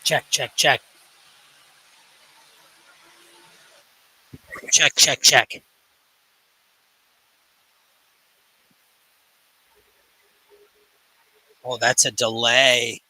Check, check, check. Check, check, check. Oh, that's a delay.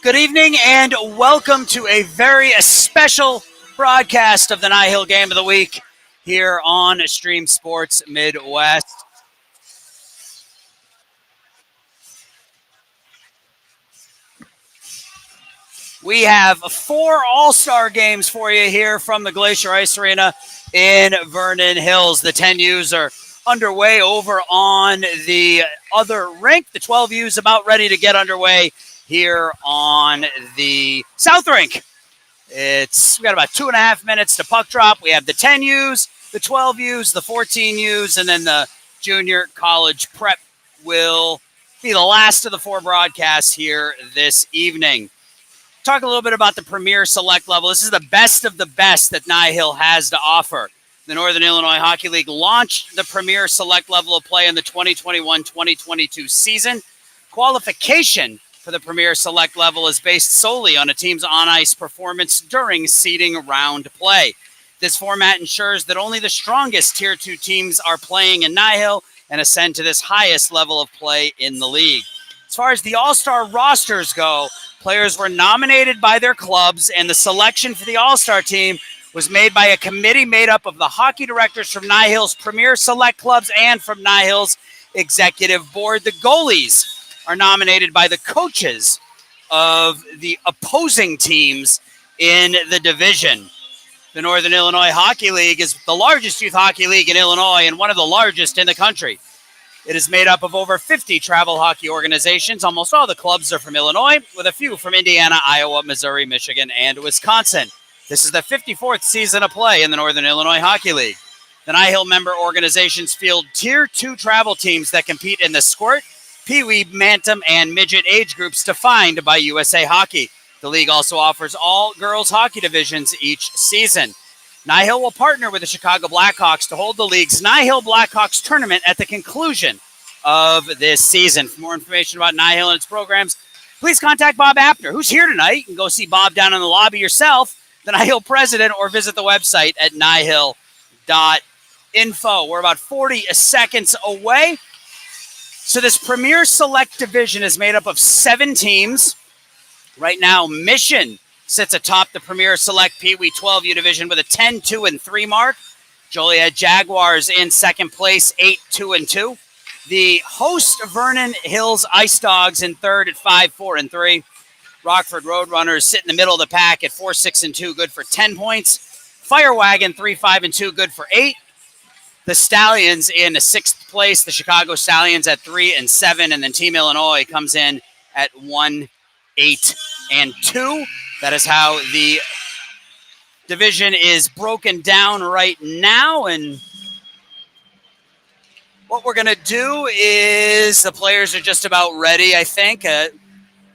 Good evening and welcome to a very special broadcast of the NIHL Game of the Week here on Stream Sports Midwest. We have 4 All-Star games for you here from the Glacier Ice Arena in Vernon Hills. The 10U's are underway over on the other rink. The 12U's about ready to get underway here on the South Rink. We got about 2.5 minutes to puck drop. We have the 10U's, the 12U's, the 14U's, and then the junior college prep will be the last of the 4 broadcasts here this evening. Talk a little bit about the Premier Select level. This is the best of the best that NIHL has to offer. The Northern Illinois Hockey League launched the Premier Select level of play in the 2021-2022 season. Qualification for the Premier Select level is based solely on a team's on-ice performance during seeding round play. This format ensures that only the strongest Tier 2 teams are playing in NIHL and ascend to this highest level of play in the league. As far as the All-Star rosters go, players were nominated by their clubs, and the selection for the All-Star team was made by a committee made up of the hockey directors from NIHL's Premier Select clubs and from NIHL's executive board. The goalies are nominated by the coaches of the opposing teams in the division. The Northern Illinois Hockey League is the largest youth hockey league in Illinois and one of the largest in the country. It is made up of over 50 travel hockey organizations. Almost all the clubs are from Illinois, with a few from Indiana, Iowa, Missouri, Michigan, and Wisconsin. This is the 54th season of play in the Northern Illinois Hockey League. The NIHL member organizations field Tier 2 travel teams that compete in the squirt, Pee-wee, Bantam, and midget age groups defined by USA Hockey. The league also offers all girls hockey divisions each season. NIHL will partner with the Chicago Blackhawks to hold the league's NIHL Blackhawks tournament at the conclusion of this season. For more information about NIHL and its programs, please contact Bob Apner, who's here tonight. You can go see Bob down in the lobby yourself, the NIHL president, or visit the website at nihil.info. We're about 40 seconds away. So this Premier Select division is made up of 7 teams. Right now, Mission sits atop the Premier Select Pee-wee 12U division with a 10-2-3 mark. Joliet Jaguars in second place, 8-2-2. The host Vernon Hills Ice Dogs in third at 5-4-3. Rockford Roadrunners sit in the middle of the pack at 4-6-2, good for 10 points. Fire Wagon 3-5-2, good for 8. The Stallions in sixth place. The Chicago Stallions at 3-7, and then Team Illinois comes in at 1-8-2. That is how the division is broken down right now. And what we're going to do is the players are just about ready, I think.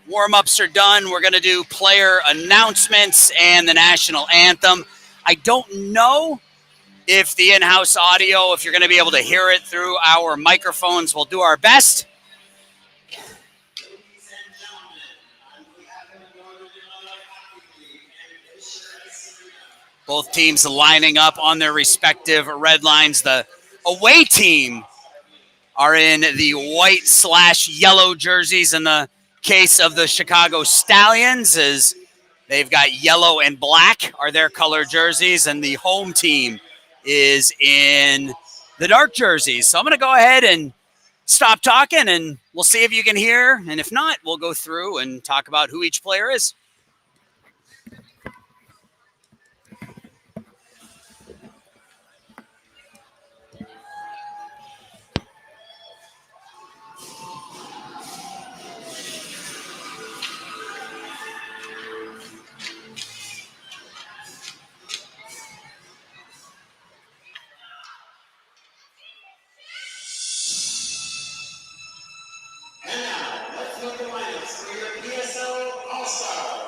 Warm-ups are done. We're going to do player announcements and the national anthem. I don't know if the in-house audio, if you're going to be able to hear it through our microphones. We'll do our best. Both teams lining up on their respective red lines. The away team are in the white/yellow jerseys in the case of the Chicago Stallions, as they've got yellow and black are their color jerseys, and the home team is in the dark jerseys. So I'm going to go ahead and stop talking, and we'll see if you can hear. And if not, we'll go through and talk about who each player is. And now, let's look at the lineups for your PSL All-Stars.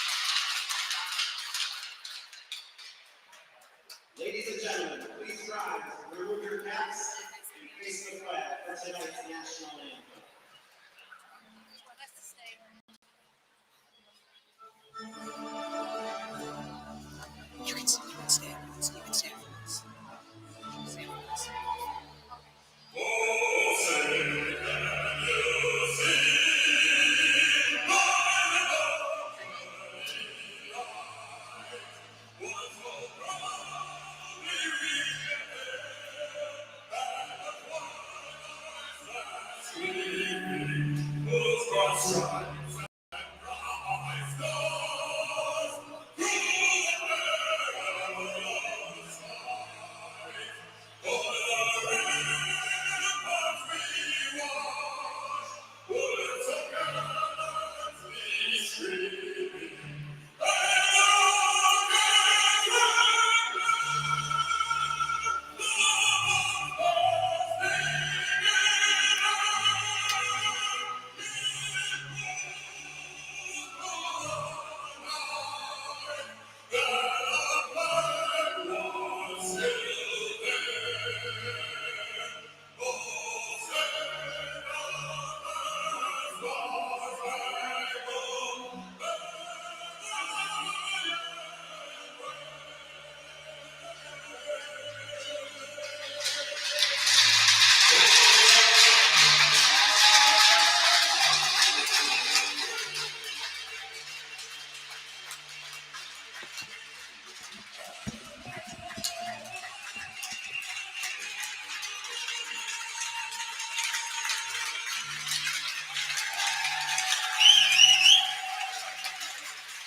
gentlemen, please rise, remove your caps, and face the flag for tonight's national anthem. You can stand for this. You can stand for this. Stand for this.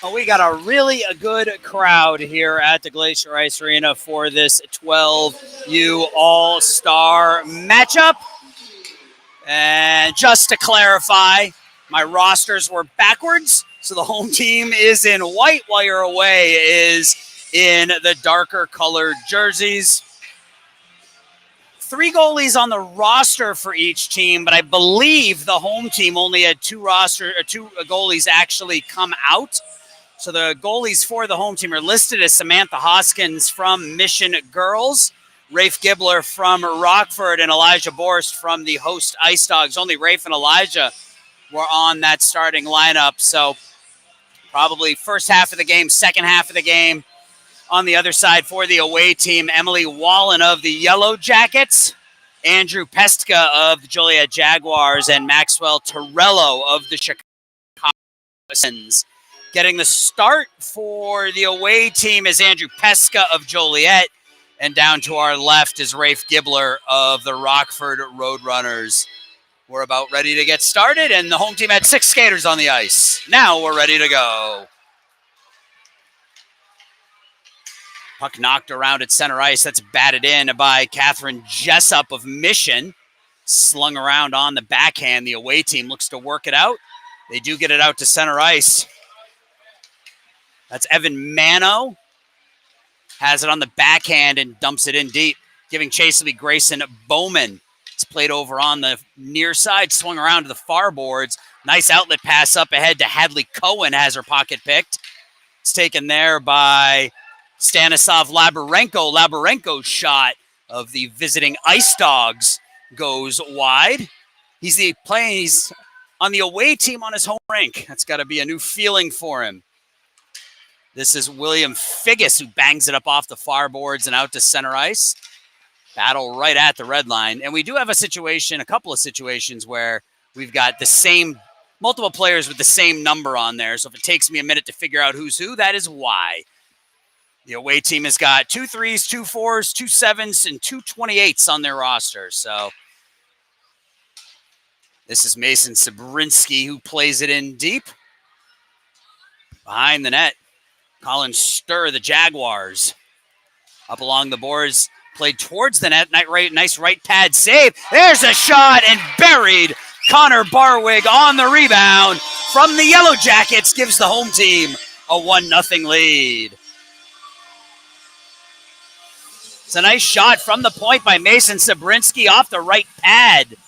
Well, we got a really good crowd here at the Glacier Ice Arena for this 12U All-Star matchup. And just to clarify, my rosters were backwards. So the home team is in white while your away is in the darker colored jerseys. 3 goalies on the roster for each team, but I believe the home team only had 2 goalies actually come out. So the goalies for the home team are listed as Samantha Hoskins from Mission Girls, Rafe Gibler from Rockford, and Elijah Borst from the host Ice Dogs. Only Rafe and Elijah were on that starting lineup. So probably first half of the game, second half of the game. On the other side for the away team, Emily Wallen of the Yellow Jackets, Andrew Pestka of the Joliet Jaguars, and Maxwell Torello of the Chicago Suns. Getting the start for the away team is Andrew Pestka of Joliet, and down to our left is Rafe Gibler of the Rockford Roadrunners. We're about ready to get started, and the home team had 6 skaters on the ice. Now we're ready to go. Puck knocked around at center ice. That's batted in by Catherine Jessup of Mission. Slung around on the backhand. The away team looks to work it out. They do get it out to center ice. That's Evan Mano. Has it on the backhand and dumps it in deep, giving chase to be Grayson Bowman. It's played over on the near side, swung around to the far boards. Nice outlet pass up ahead to Hadley Cohen, has her pocket picked. It's taken there by Stanislav Labarenko. Labarenko's shot of the visiting Ice Dogs goes wide. He's on the away team on his home rink. That's got to be a new feeling for him. This is William Figgis who bangs it up off the far boards and out to center ice. Battle right at the red line. And we do have a couple of situations where we've got multiple players with the same number on there. So if it takes me a minute to figure out who's who, that is why. The away team has got 2 3s, 2 4s, 2 7s, and 2 28s on their roster. So this is Mason Sabrinsky who plays it in deep. Behind the net, Colin Sturr, the Jaguars. Up along the boards, played towards the net. Nice right pad save. There's a shot and buried. Connor Barwig on the rebound from the Yellow Jackets gives the home team a 1-0 lead. It's a nice shot from the point by Mason Sabrinsky off the right pad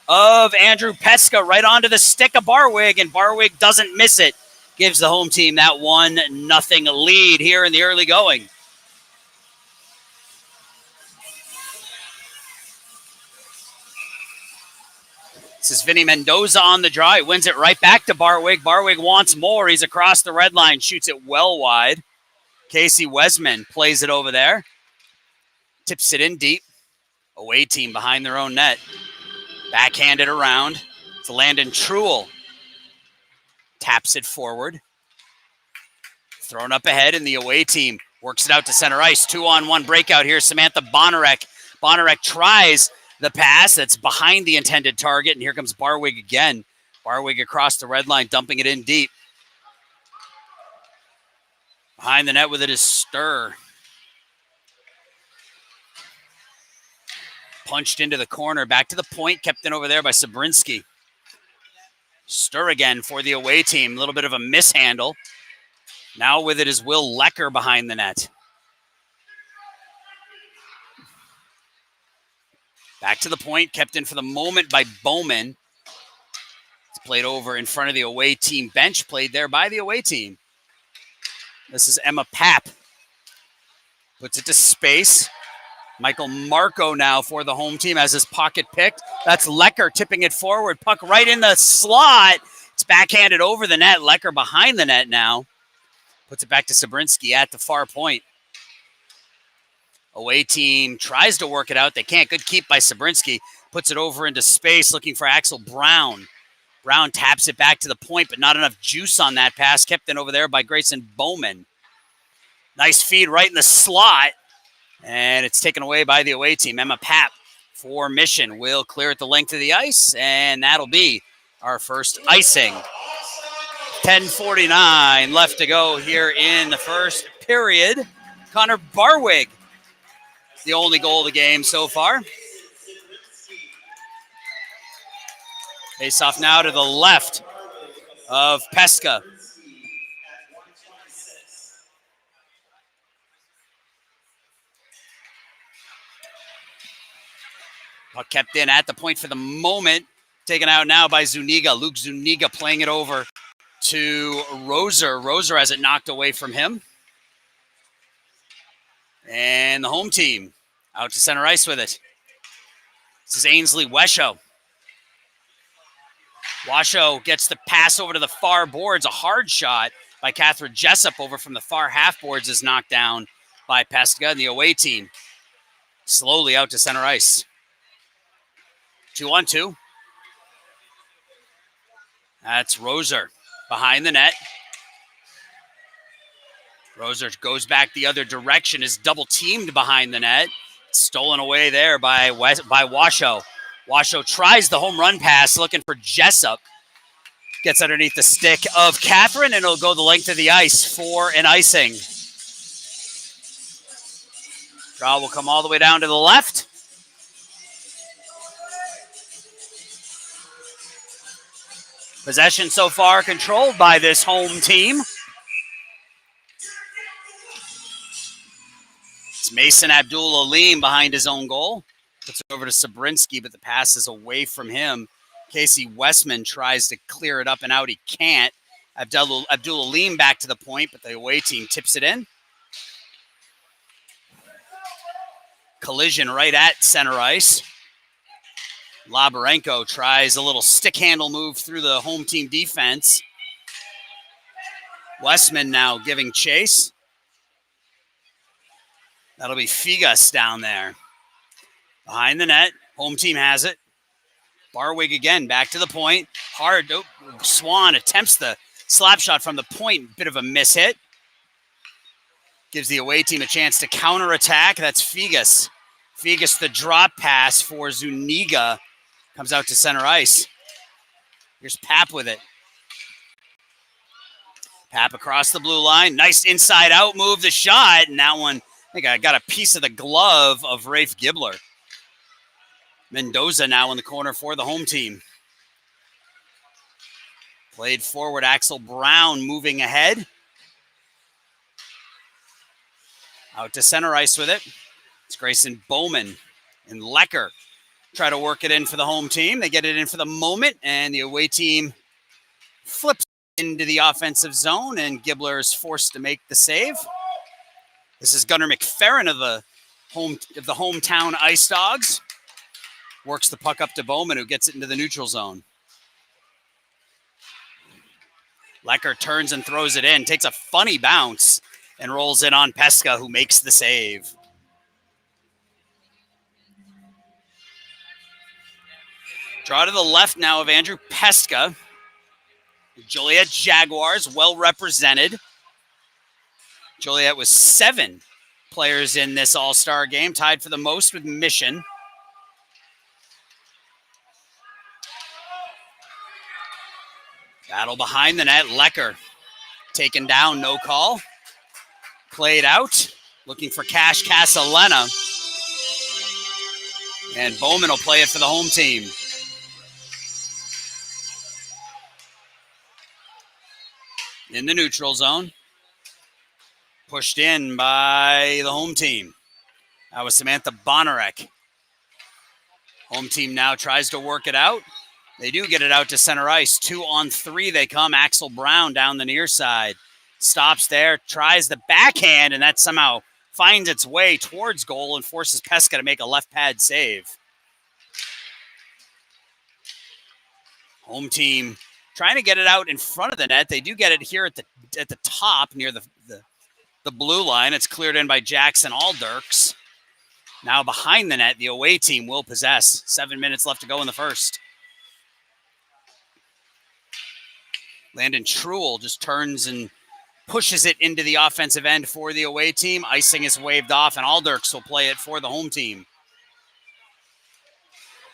of Andrew Pestka right onto the stick of Barwig, and Barwig doesn't miss it. Gives the home team that 1-0 lead here in the early going. This is Vinny Mendoza on the draw. He wins it right back to Barwig. Barwig wants more. He's across the red line, shoots it well wide. Casey Wesman plays it over there. Tips it in deep. Away team behind their own net. Backhanded around. It's Landon Truel. Taps it forward. Thrown up ahead, and the away team works it out to center ice. 2-on-1 breakout here. Samantha Bonarek. Bonarek tries the pass that's behind the intended target, and here comes Barwig again. Barwig across the red line, dumping it in deep. Behind the net with it is Sturr. Punched into the corner, back to the point, kept in over there by Sabrinsky. Sturr again for the away team. A little bit of a mishandle. Now with it is Will Lecker behind the net. Back to the point, kept in for the moment by Bowman. It's played over in front of the away team bench, played there by the away team. This is Emma Papp. Puts it to space. Michael Marco now for the home team has his pocket picked. That's Lecker tipping it forward. Puck right in the slot. It's backhanded over the net. Lecker behind the net now. Puts it back to Sabrinsky at the far point. Away team tries to work it out. They can't. Good keep by Sabrinsky. Puts it over into space looking for Axel Brown. Brown taps it back to the point, but not enough juice on that pass. Kept in over there by Grayson Bowman. Nice feed right in the slot. And it's taken away by the away team. Emma Papp for Mission will clear it the length of the ice, and that'll be our first icing. 10:49 left to go here in the first period. Connor Barwig, the only goal of the game so far. Face off now to the left of Pesca. Puck kept in at the point for the moment. Taken out now by Zuniga. Luke Zuniga playing it over to Roser. Roser has it knocked away from him. And the home team out to center ice with it. This is Ainsley Wesho. Washoe gets the pass over to the far boards. A hard shot by Catherine Jessup over from the far half boards is knocked down by Pesca and the away team. Slowly out to center ice. 2-on-2. That's Roser behind the net. Roser goes back the other direction, is double teamed behind the net. Stolen away there by Washoe. Washoe tries the home run pass, looking for Jessup. Gets underneath the stick of Catherine, and it'll go the length of the ice for an icing. Draw will come all the way down to the left. Possession so far controlled by this home team. It's Mason Abdul-Alim behind his own goal. Puts it over to Sabrinsky, but the pass is away from him. Casey Westman tries to clear it up and out. He can't. Abdul-Alim back to the point, but the away team tips it in. Collision right at center ice. Labarenko tries a little stick handle move through the home team defense. Westman now giving chase. That'll be Figas down there. Behind the net. Home team has it. Barwig again back to the point. Hard. Oh, Swan attempts the slap shot from the point. Bit of a miss hit. Gives the away team a chance to counterattack. That's Figas. Figas the drop pass for Zuniga. Comes out to center ice. Here's Papp with it. Papp across the blue line. Nice inside out move. The shot. And that one, I think I got a piece of the glove of Rafe Gibbler. Mendoza now in the corner for the home team. Played forward. Axel Brown moving ahead. Out to center ice with it. It's Grayson Bowman and Lecker. Try to work it in for the home team. They get it in for the moment, and the away team flips into the offensive zone, and Gibbler is forced to make the save. This is Gunnar McFerrin of the hometown Ice Dogs. Works the puck up to Bowman, who gets it into the neutral zone. Lecker turns and throws it in, takes a funny bounce, and rolls in on Pesca, who makes the save. Draw to the left now of Andrew Pesca. Joliet Jaguars, well represented. Joliet was 7 players in this all-star game, tied for the most with Mission. Battle behind the net, Lecker taken down, no call. Played out, looking for Cash Casalena. And Bowman will play it for the home team. In the neutral zone. Pushed in by the home team. That was Samantha Bonarek. Home team now tries to work it out. They do get it out to center ice. 2-on-3 they come. Axel Brown down the near side. Stops there, tries the backhand, and that somehow finds its way towards goal and forces Pesca to make a left pad save. Home team trying to get it out in front of the net. They do get it here at the top near the blue line. It's cleared in by Jackson Aldirks. Now behind the net, the away team will possess. 7 minutes left to go in the first. Landon Truel just turns and pushes it into the offensive end for the away team. Icing is waved off, and Aldirks will play it for the home team.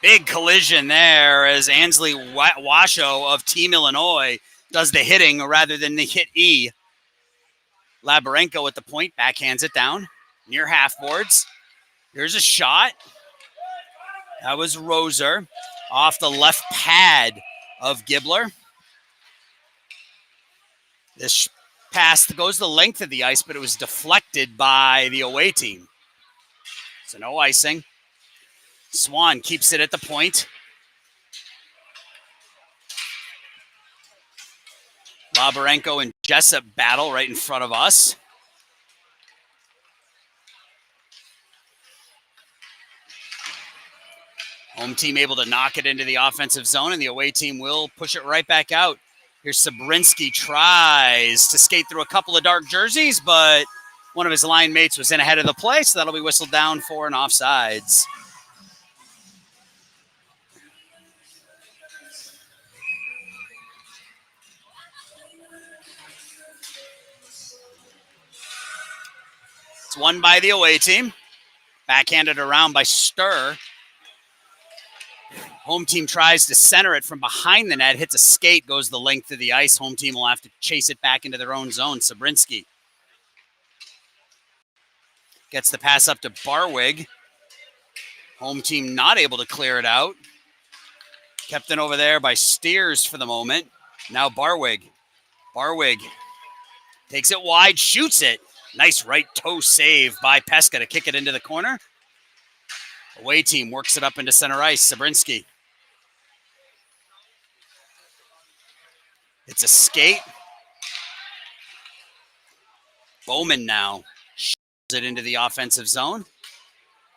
Big collision there as Ansley Washoe of Team Illinois does the hitting rather than the hit E. Labarenko at the point, backhands it down near half boards. Here's a shot. That was Roser off the left pad of Gibbler. This pass goes the length of the ice, but it was deflected by the away team. So no icing. Swan keeps it at the point. Labarenko and Jessup battle right in front of us. Home team able to knock it into the offensive zone, and the away team will push it right back out. Here's Sabrinsky, tries to skate through a couple of dark jerseys, but one of his line mates was in ahead of the play, so that'll be whistled down for an offsides. It's won by the away team. Backhanded around by Sturr. Home team tries to center it from behind the net, hits a skate, goes the length of the ice. Home team will have to chase it back into their own zone. Sabrinsky gets the pass up to Barwig. Home team not able to clear it out. Kept in over there by Steers for the moment. Now Barwig. Barwig takes it wide, shoots it. Nice right toe save by Pesca to kick it into the corner. Away team works it up into center ice. Sabrinsky. It's a skate. Bowman now shoves it into the offensive zone.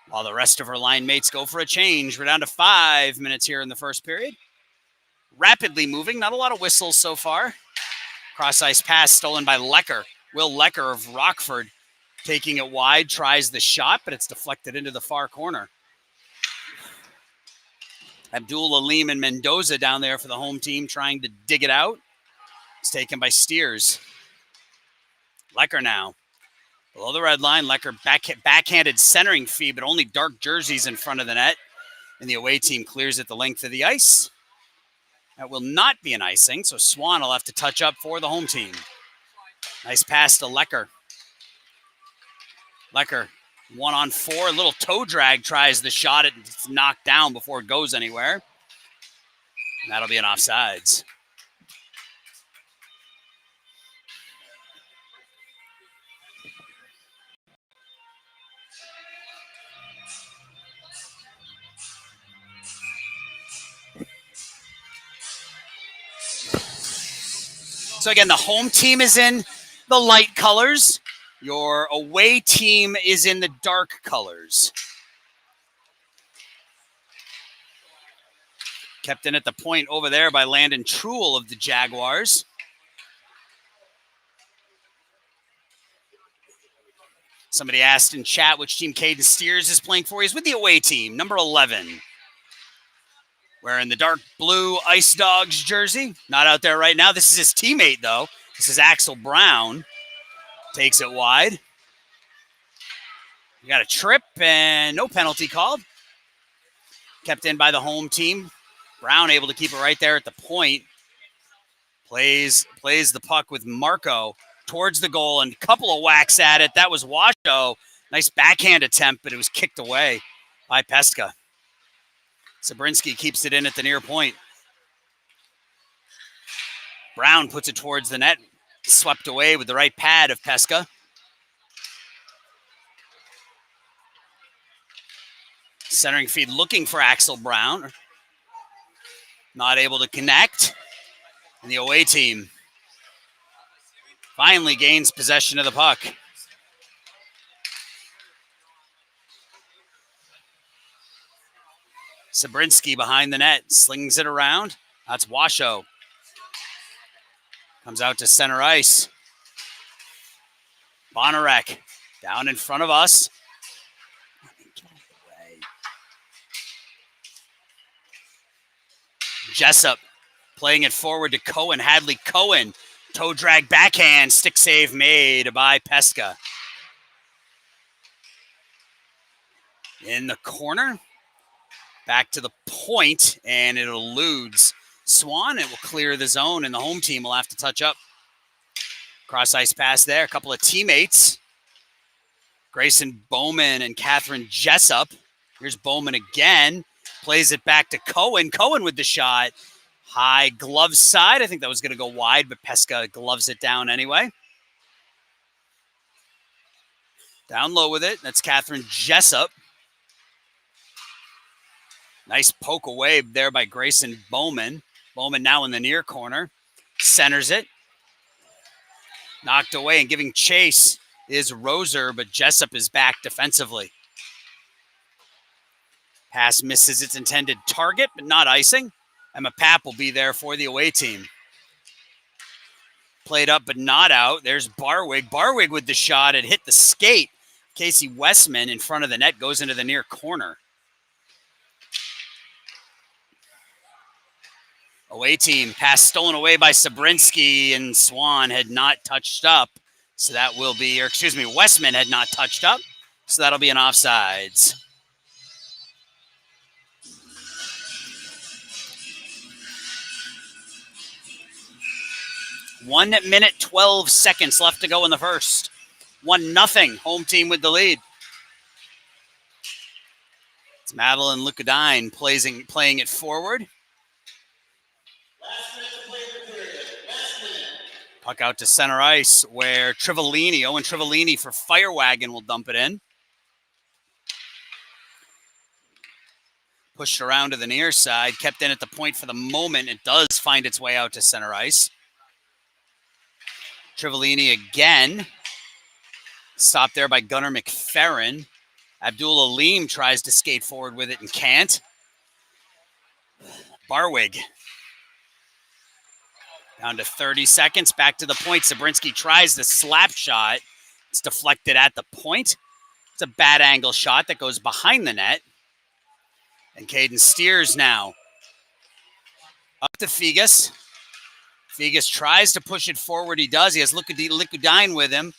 While the rest of her line mates go for a change. We're down to 5 minutes here in the first period. Rapidly moving, not a lot of whistles so far. Cross ice pass stolen by Lecker. Will Lecker of Rockford taking it wide, tries the shot, but it's deflected into the far corner. Abdul Alim and Mendoza down there for the home team trying to dig it out. It's taken by Steers. Lecker now. Below the red line, Lecker backhanded centering feed, but only dark jerseys in front of the net. And the away team clears it the length of the ice. That will not be an icing, so Swan will have to touch up for the home team. Nice pass to Lecker. Lecker, 1-on-4, a little toe drag, tries the shot. It's knocked down before it goes anywhere. And that'll be an offsides. So again, the home team is in the light colors. Your away team is in the dark colors. Kept in at the point over there by Landon Truel of the Jaguars. Somebody asked in chat which team Caden Steers is playing for. He's with the away team, number 11. Wearing the dark blue Ice Dogs jersey. Not out there right now. This is his teammate, though. This is Axel Brown. Takes it wide. We got a trip and no penalty called. Kept in by the home team. Brown able to keep it right there at the point. Plays the puck with Marco towards the goal and a couple of whacks at it. That was Washoe. Nice backhand attempt, but it was kicked away by Peska. Sabrinski keeps it in at the near point. Brown puts it towards the net. Swept away with the right pad of Peska. Centering feed looking for Axel Brown. Not able to connect. And the away team finally gains possession of the puck. Sabrinski behind the net. Slings it around. That's Washoe. Comes out to center ice. Bonarek down in front of us. Jessup playing it forward to Cohen. Hadley Cohen. Toe drag backhand. Stick save made by Peska. In the corner. Back to the point, and it eludes Swan. It will clear the zone, and the home team will have to touch up. Cross ice pass there. A couple of teammates. Grayson Bowman and Catherine Jessup. Here's Bowman again. Plays it back to Cohen. Cohen with the shot. High glove side. I think that was going to go wide, but Peska gloves it down anyway. Down low with it. That's Catherine Jessup. Nice poke away there by Grayson Bowman. Bowman now in the near corner. Centers it. Knocked away and giving chase is Roser, but Jessup is back defensively. Pass misses its intended target, but not icing. Emma Papp will be there for the away team. Played up, but not out. There's Barwig. Barwig with the shot. It hit the skate. Casey Westman in front of the net goes into the near corner. Away team, pass stolen away by Sabrinski, and Swan had not touched up. So that will be, Westman had not touched up. So that'll be an offsides. One minute, 12 seconds left to go in the first. 1-0, home team with the lead. It's Madeline Lucadine playing it forward. Puck out to center ice where Trivellini, Owen Trivellini for Firewagon will dump it in. Pushed around to the near side, kept in at the point for the moment. It does find its way out to center ice. Trivellini again. Stopped there by Gunnar McFerrin. Abdul Aleem tries to skate forward with it and can't. Barwig. Down to 30 seconds. Back to the point. Sabrinski tries the slap shot. It's deflected at the point. It's a bad angle shot that goes behind the net. And Caden Steers now. Up to Figas. Figas tries to push it forward. He does. He has Lucadine with him.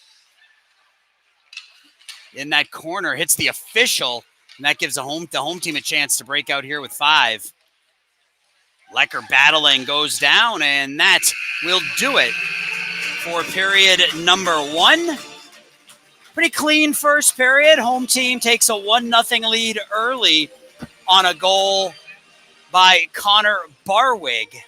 In that corner. Hits the official. And that gives the home team a chance to break out here with 5. Lecker battling goes down, and that will do it for period number 1. Pretty clean first period. Home team takes a 1-0 lead early on a goal by Connor Barwig.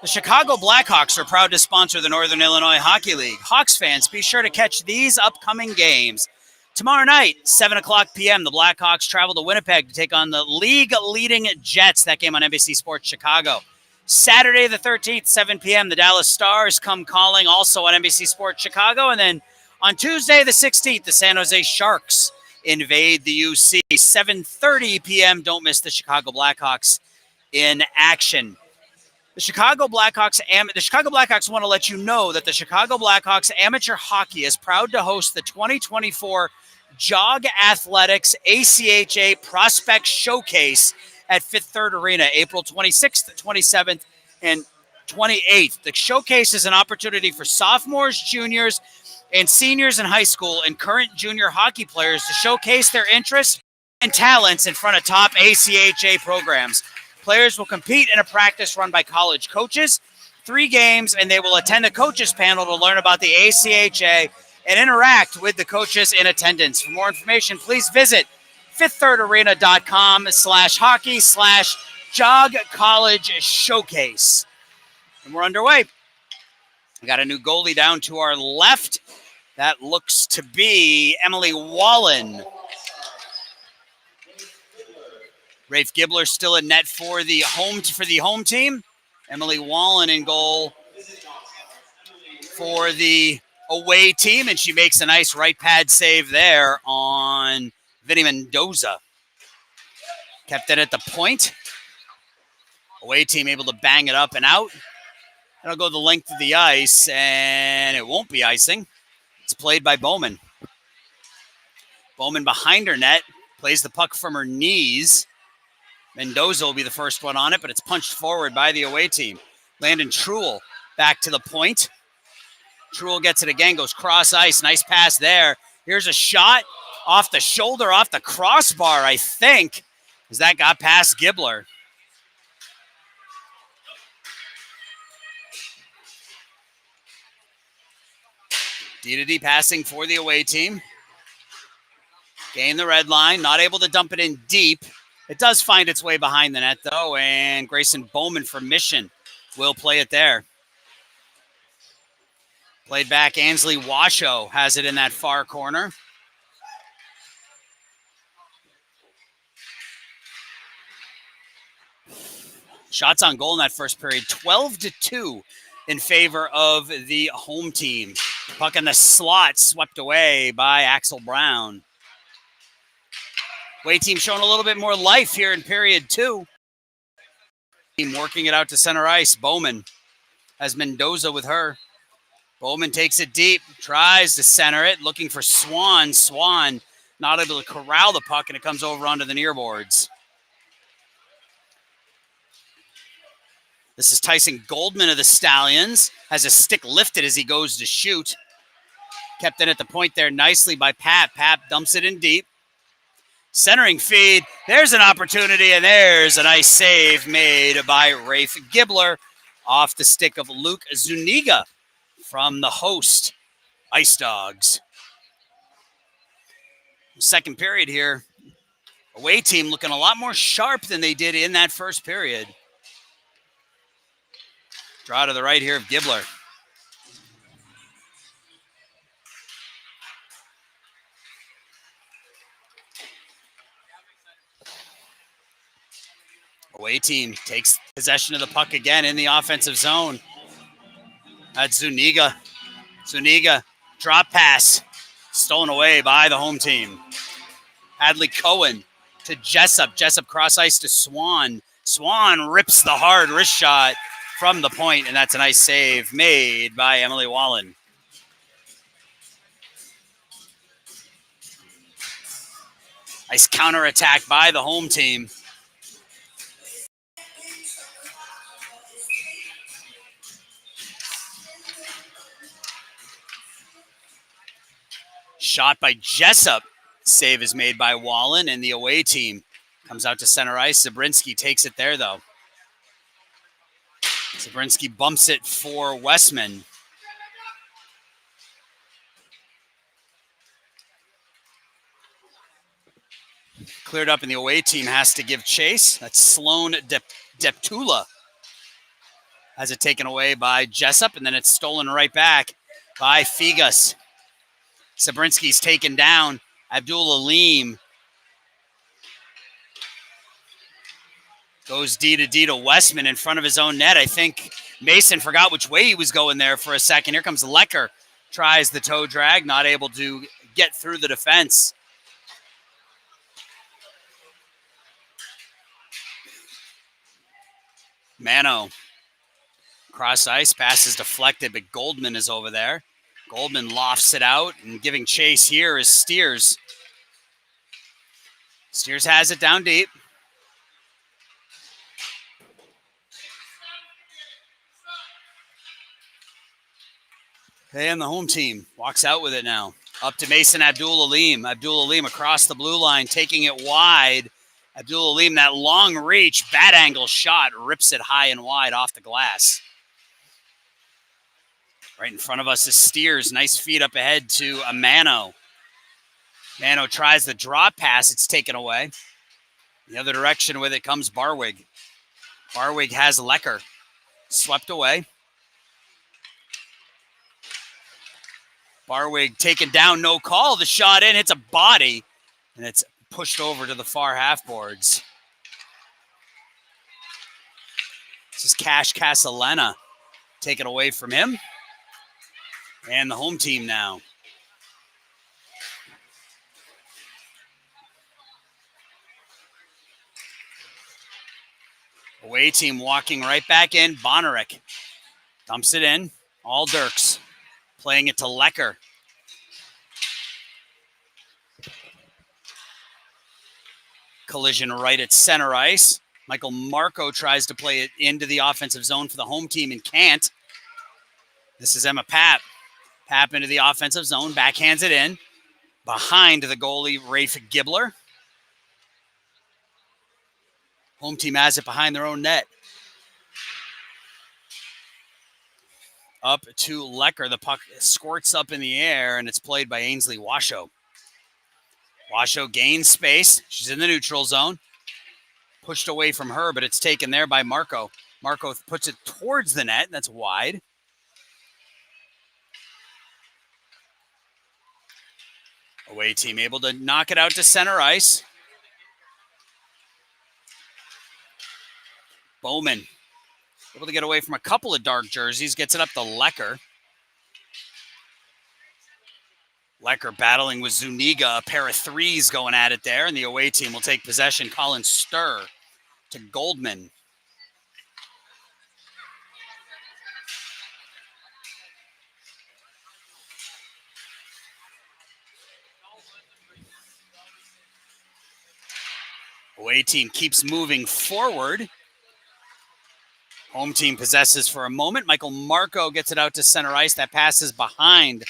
The Chicago Blackhawks are proud to sponsor the Northern Illinois Hockey League. Hawks fans, be sure to catch these upcoming games. Tomorrow night, 7 o'clock p.m., the Blackhawks travel to Winnipeg to take on the league-leading Jets. That game on NBC Sports Chicago. Saturday the 13th, 7 p.m., the Dallas Stars come calling, also on NBC Sports Chicago. And then on Tuesday the 16th, the San Jose Sharks invade the UC. 7:30 p.m. Don't miss the Chicago Blackhawks in action. The Chicago Blackhawks want to let you know that the Chicago Blackhawks Amateur Hockey is proud to host the 2024 Jog Athletics ACHA Prospect Showcase at Fifth Third Arena, April 26th, 27th, and 28th. The showcase is an opportunity for sophomores, juniors, and seniors in high school and current junior hockey players to showcase their interests and talents in front of top ACHA programs. Players will compete in a practice run by college coaches, 3 games, and they will attend a coaches panel to learn about the ACHA and interact with the coaches in attendance. For more information, please visit fifththirdarena.com/hockey/jog college showcase. And we're underway. We got a new goalie down to our left. That looks to be Emily Wallen. Rafe Gibbler still in net for the home team. Emily Wallen in goal for the away team, and she makes a nice right pad save there on Vinny Mendoza. Kept it at the point. Away team able to bang it up and out. It'll go the length of the ice, and it won't be icing. It's played by Bowman. Bowman behind her net, plays the puck from her knees. Mendoza will be the first one on it, but it's punched forward by the away team. Landon Truel back to the point. Truel gets it again, goes cross ice. Nice pass there. Here's a shot off the shoulder, off the crossbar, I think, as that got past Gibbler. D-to-D passing for the away team. Gain the red line, not able to dump it in deep. It does find its way behind the net, though, and Grayson Bowman from Mission will play it there. Played back, Ansley Washoe has it in that far corner. Shots on goal in that first period, 12-2 in favor of the home team. Puck in the slot, swept away by Axel Brown. Away team showing a little bit more life here in period 2. Team working it out to center ice. Bowman has Mendoza with her. Bowman takes it deep, tries to center it, looking for Swan. Swan not able to corral the puck, and it comes over onto the near boards. This is Tyson Goldman of the Stallions. Has a stick lifted as he goes to shoot. Kept it at the point there nicely by Pap. Pap dumps it in deep. Centering feed. There's an opportunity, and there's a nice save made by Rafe Gibbler off the stick of Luke Zuniga from the host Ice Dogs. Second period here. Away team looking a lot more sharp than they did in that first period. Draw to the right here of Gibbler. Away team takes possession of the puck again in the offensive zone. That's Zuniga. Zuniga, drop pass, stolen away by the home team. Hadley Cohen to Jessup. Jessup cross ice to Swan. Swan rips the hard wrist shot from the point, and that's a nice save made by Emily Wallen. Nice counterattack by the home team. Shot by Jessup. Save is made by Wallen, and the away team comes out to center ice. Zabrinski takes it there, though. Zabrinski bumps it for Westman. Cleared up, and the away team has to give chase. That's Sloan Deptula. Has it taken away by Jessup, and then it's stolen right back by Figas. Zabrinski's taken down. Abdul Aleem goes D to Westman in front of his own net. I think Mason forgot which way he was going there for a second. Here comes Lecker. Tries the toe drag, not able to get through the defense. Mano. Cross ice, pass is deflected, but Goldman is over there. Goldman lofts it out, and giving chase here is Steers. Steers has it down deep. And the home team walks out with it now. Up to Mason Abdul-Alim. Abdul-Alim across the blue line, taking it wide. Abdul-Alim, that long reach, bad angle shot, rips it high and wide off the glass. Right in front of us is Steers. Nice feed up ahead to Mano. Mano tries the drop pass. It's taken away. The other direction with it comes Barwig. Barwig has Lecker. Swept away. Barwig taken down, no call. The shot in, it's a body, and it's pushed over to the far half boards. This is Cash Casalena. Taken away from him. And the home team now. Away team walking right back in. Bonerick dumps it in. All Dirks. Playing it to Lecker. Collision right at center ice. Michael Marco tries to play it into the offensive zone for the home team and can't. This is Emma Papp. Papp into the offensive zone. Backhands it in. Behind the goalie, Rafe Gibbler. Home team has it behind their own net. Up to Lecker. The puck squirts up in the air, and it's played by Ainsley Washoe. Washoe gains space. She's in the neutral zone. Pushed away from her, but it's taken there by Marco. Marco puts it towards the net. That's wide. Away team able to knock it out to center ice. Bowman able to get away from a couple of dark jerseys. Gets it up to Lecker. Lecker battling with Zuniga. A pair of threes going at it there. And the away team will take possession. Colin Sturr to Goldman. Away team keeps moving forward. Home team possesses for a moment. Michael Marco gets it out to center ice. That passes behind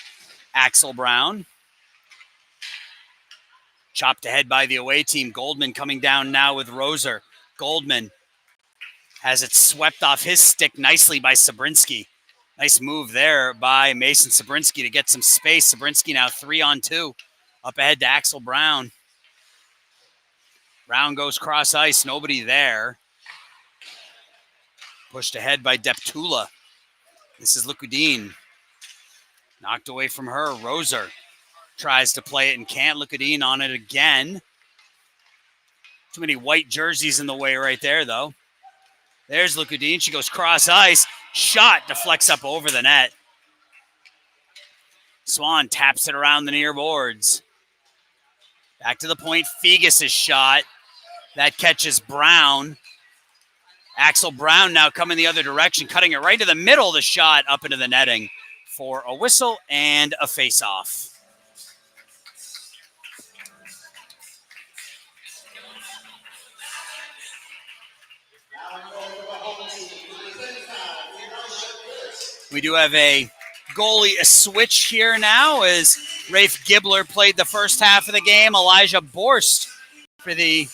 Axel Brown. Chopped ahead by the away team. Goldman coming down now with Roser. Goldman has it swept off his stick nicely by Sabrinsky. Nice move there by Mason Sabrinsky to get some space. Sabrinsky now 3-on-2. Up ahead to Axel Brown. Brown goes cross ice. Nobody there. Pushed ahead by Deptula. This is Lukudin. Knocked away from her. Roser tries to play it and can't. Lukudin on it again. Too many white jerseys in the way right there, though. There's Lukudin. She goes cross ice. Shot deflects up over the net. Swan taps it around the near boards. Back to the point. Fegus' shot. That catches Brown. Axel Brown now coming the other direction, cutting it right to the middle of the shot up into the netting for a whistle and a face-off. We do have a goalie switch here now as Rafe Gibbler played the first half of the game. Elijah Borst for the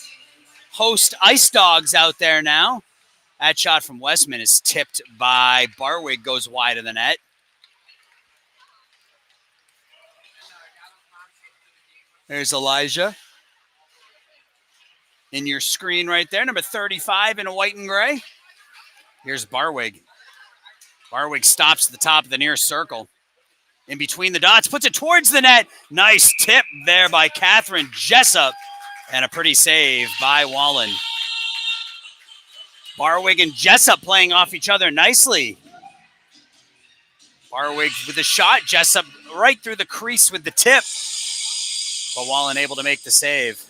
host Ice Dogs out there now. That shot from Westman is tipped by Barwig, goes wide of the net. There's Elijah. In your screen right there, number 35 in white and gray. Here's Barwig. Barwig stops at the top of the near circle. In between the dots, puts it towards the net. Nice tip there by Catherine Jessup. And a pretty save by Wallen. Barwig and Jessup playing off each other nicely. Barwig with the shot. Jessup right through the crease with the tip. But Wallen able to make the save.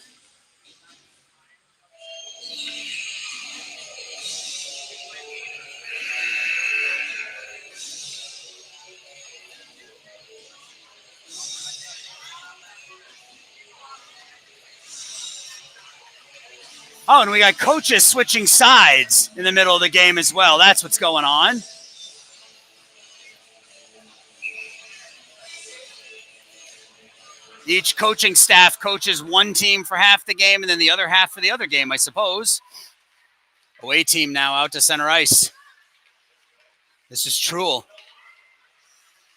Oh, and we got coaches switching sides in the middle of the game as well. That's what's going on. Each coaching staff coaches one team for half the game and then the other half for the other game, I suppose. Away team now out to center ice. This is Truel.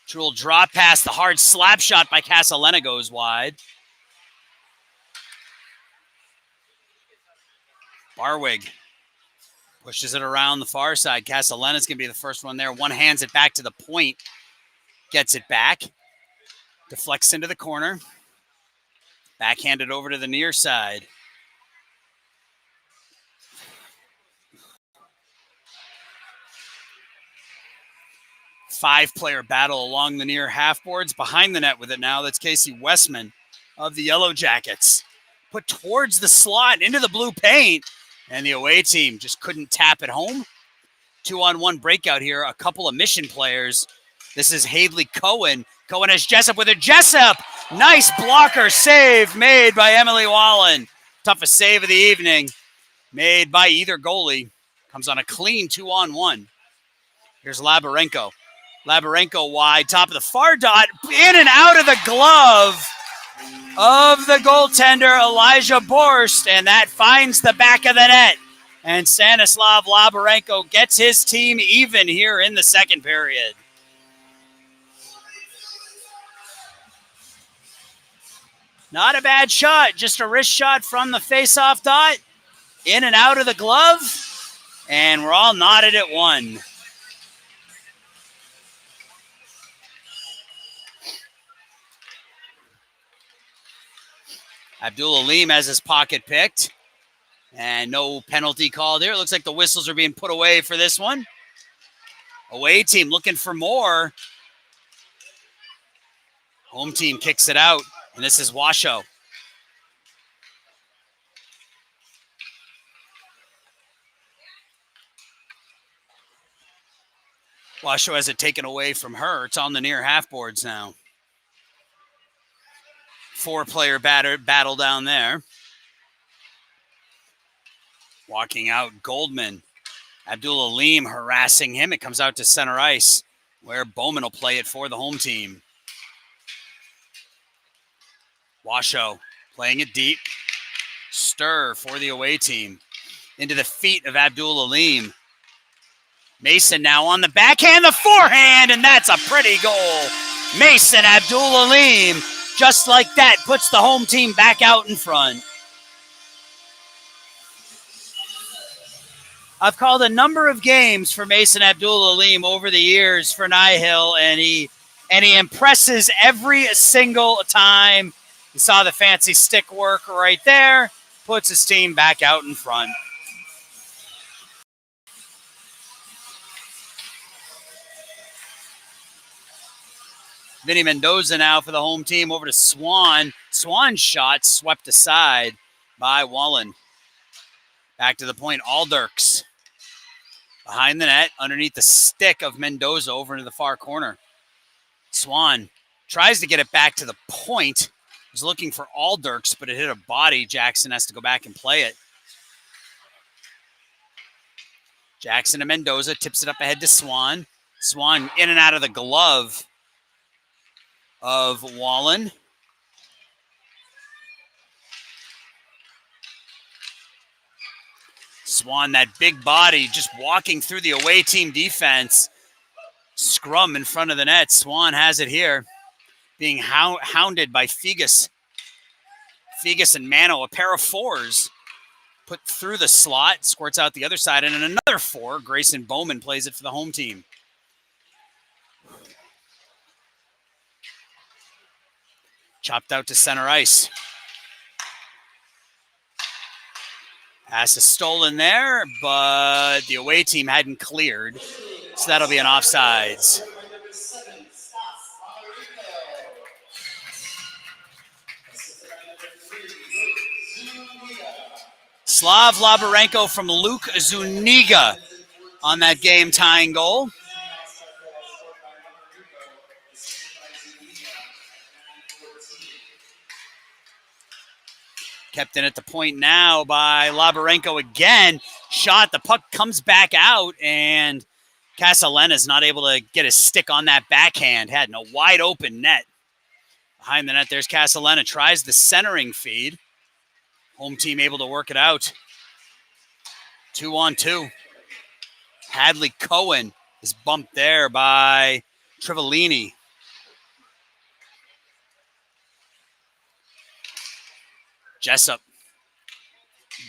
Truel drop pass. The hard slap shot by Casalena goes wide. Barwig pushes it around the far side. Casalena's going to be the first one there. One hands it back to the point. Gets it back. Deflects into the corner. Backhanded over to the near side. Five-player battle along the near half boards. Behind the net with it now, that's Casey Westman of the Yellow Jackets. Put towards the slot, into the blue paint, and the away team just couldn't tap it home. 2-on-1 breakout here. A couple of mission players. This is Haley Cohen. Cohen has Jessup with her. Jessup! Nice blocker save made by Emily Wallen. Toughest save of the evening made by either goalie. Comes on a clean 2-on-1. Here's Labarenko. Labarenko wide, top of the far dot, in and out of the glove of the goaltender, Elijah Borst, and that finds the back of the net. And Stanislav Labarenko gets his team even here in the second period. Not a bad shot, just a wrist shot from the face-off dot, in and out of the glove, and we're all knotted at one. Abdul Alim has his pocket picked. And no penalty called here. It looks like the whistles are being put away for this one. Away team looking for more. Home team kicks it out. And this is Washoe. Washoe has it taken away from her. It's on the near half boards now. Four-player battle down there. Walking out, Goldman. Abdul Alim harassing him. It comes out to center ice, where Bowman will play it for the home team. Washoe playing it deep. Stir for the away team. Into the feet of Abdul Alim. Mason now on the backhand, the forehand, and that's a pretty goal. Mason Abdul Alim, just like that, puts the home team back out in front. I've called a number of games for Mason Abdul Alim over the years for NIHL, and he impresses every single time. You saw the fancy stick work right there. Puts his team back out in front. Vinny Mendoza now for the home team over to Swan. Swan's shot swept aside by Wallen. Back to the point, Alderks. Behind the net, underneath the stick of Mendoza over into the far corner. Swan tries to get it back to the point. Was looking for Alderks, but it hit a body. Jackson has to go back and play it. Jackson to Mendoza, tips it up ahead to Swan. Swan in and out of the glove of Wallen. Swan, that big body, just walking through the away team defense. Scrum in front of the net. Swan has it here, being hounded by Figas. Figas and Mano, a pair of fours, put through the slot, squirts out the other side, and another four. Grayson Bowman plays it for the home team. Chopped out to center ice. Pass is stolen there, but the away team hadn't cleared, so that'll be an offsides. Slav Labarenko from Luke Zuniga on that game-tying goal. Kept in at the point now by Labarenko again. Shot, the puck comes back out, and Casalena's not able to get a stick on that backhand. Had a wide open net. Behind the net, there's Casalena. Tries the centering feed. Home team able to work it out. 2-on-2. Hadley Cohen is bumped there by Trivellini. Jessup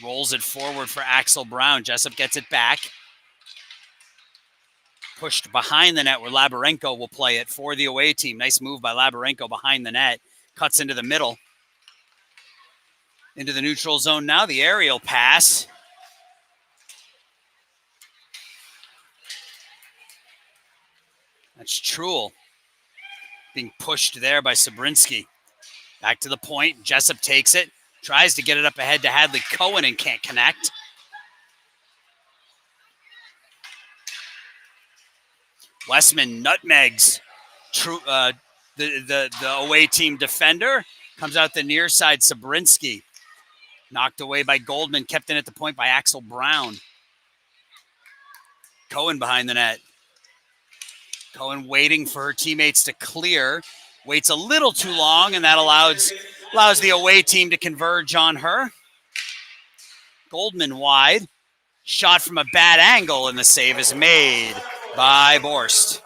rolls it forward for Axel Brown. Jessup gets it back. Pushed behind the net where Labarenko will play it for the away team. Nice move by Labarenko behind the net. Cuts into the middle. Into the neutral zone now. The aerial pass. That's Truel being pushed there by Sabrinsky. Back to the point. Jessup takes it. Tries to get it up ahead to Hadley Cohen and can't connect. Westman nutmegs the away team defender. Comes out the near side, Sabrinsky. Knocked away by Goldman. Kept in at the point by Axel Brown. Cohen behind the net. Cohen waiting for her teammates to clear. Waits a little too long, and that allows the away team to converge on her. Goldman wide. Shot from a bad angle, and the save is made by Borst.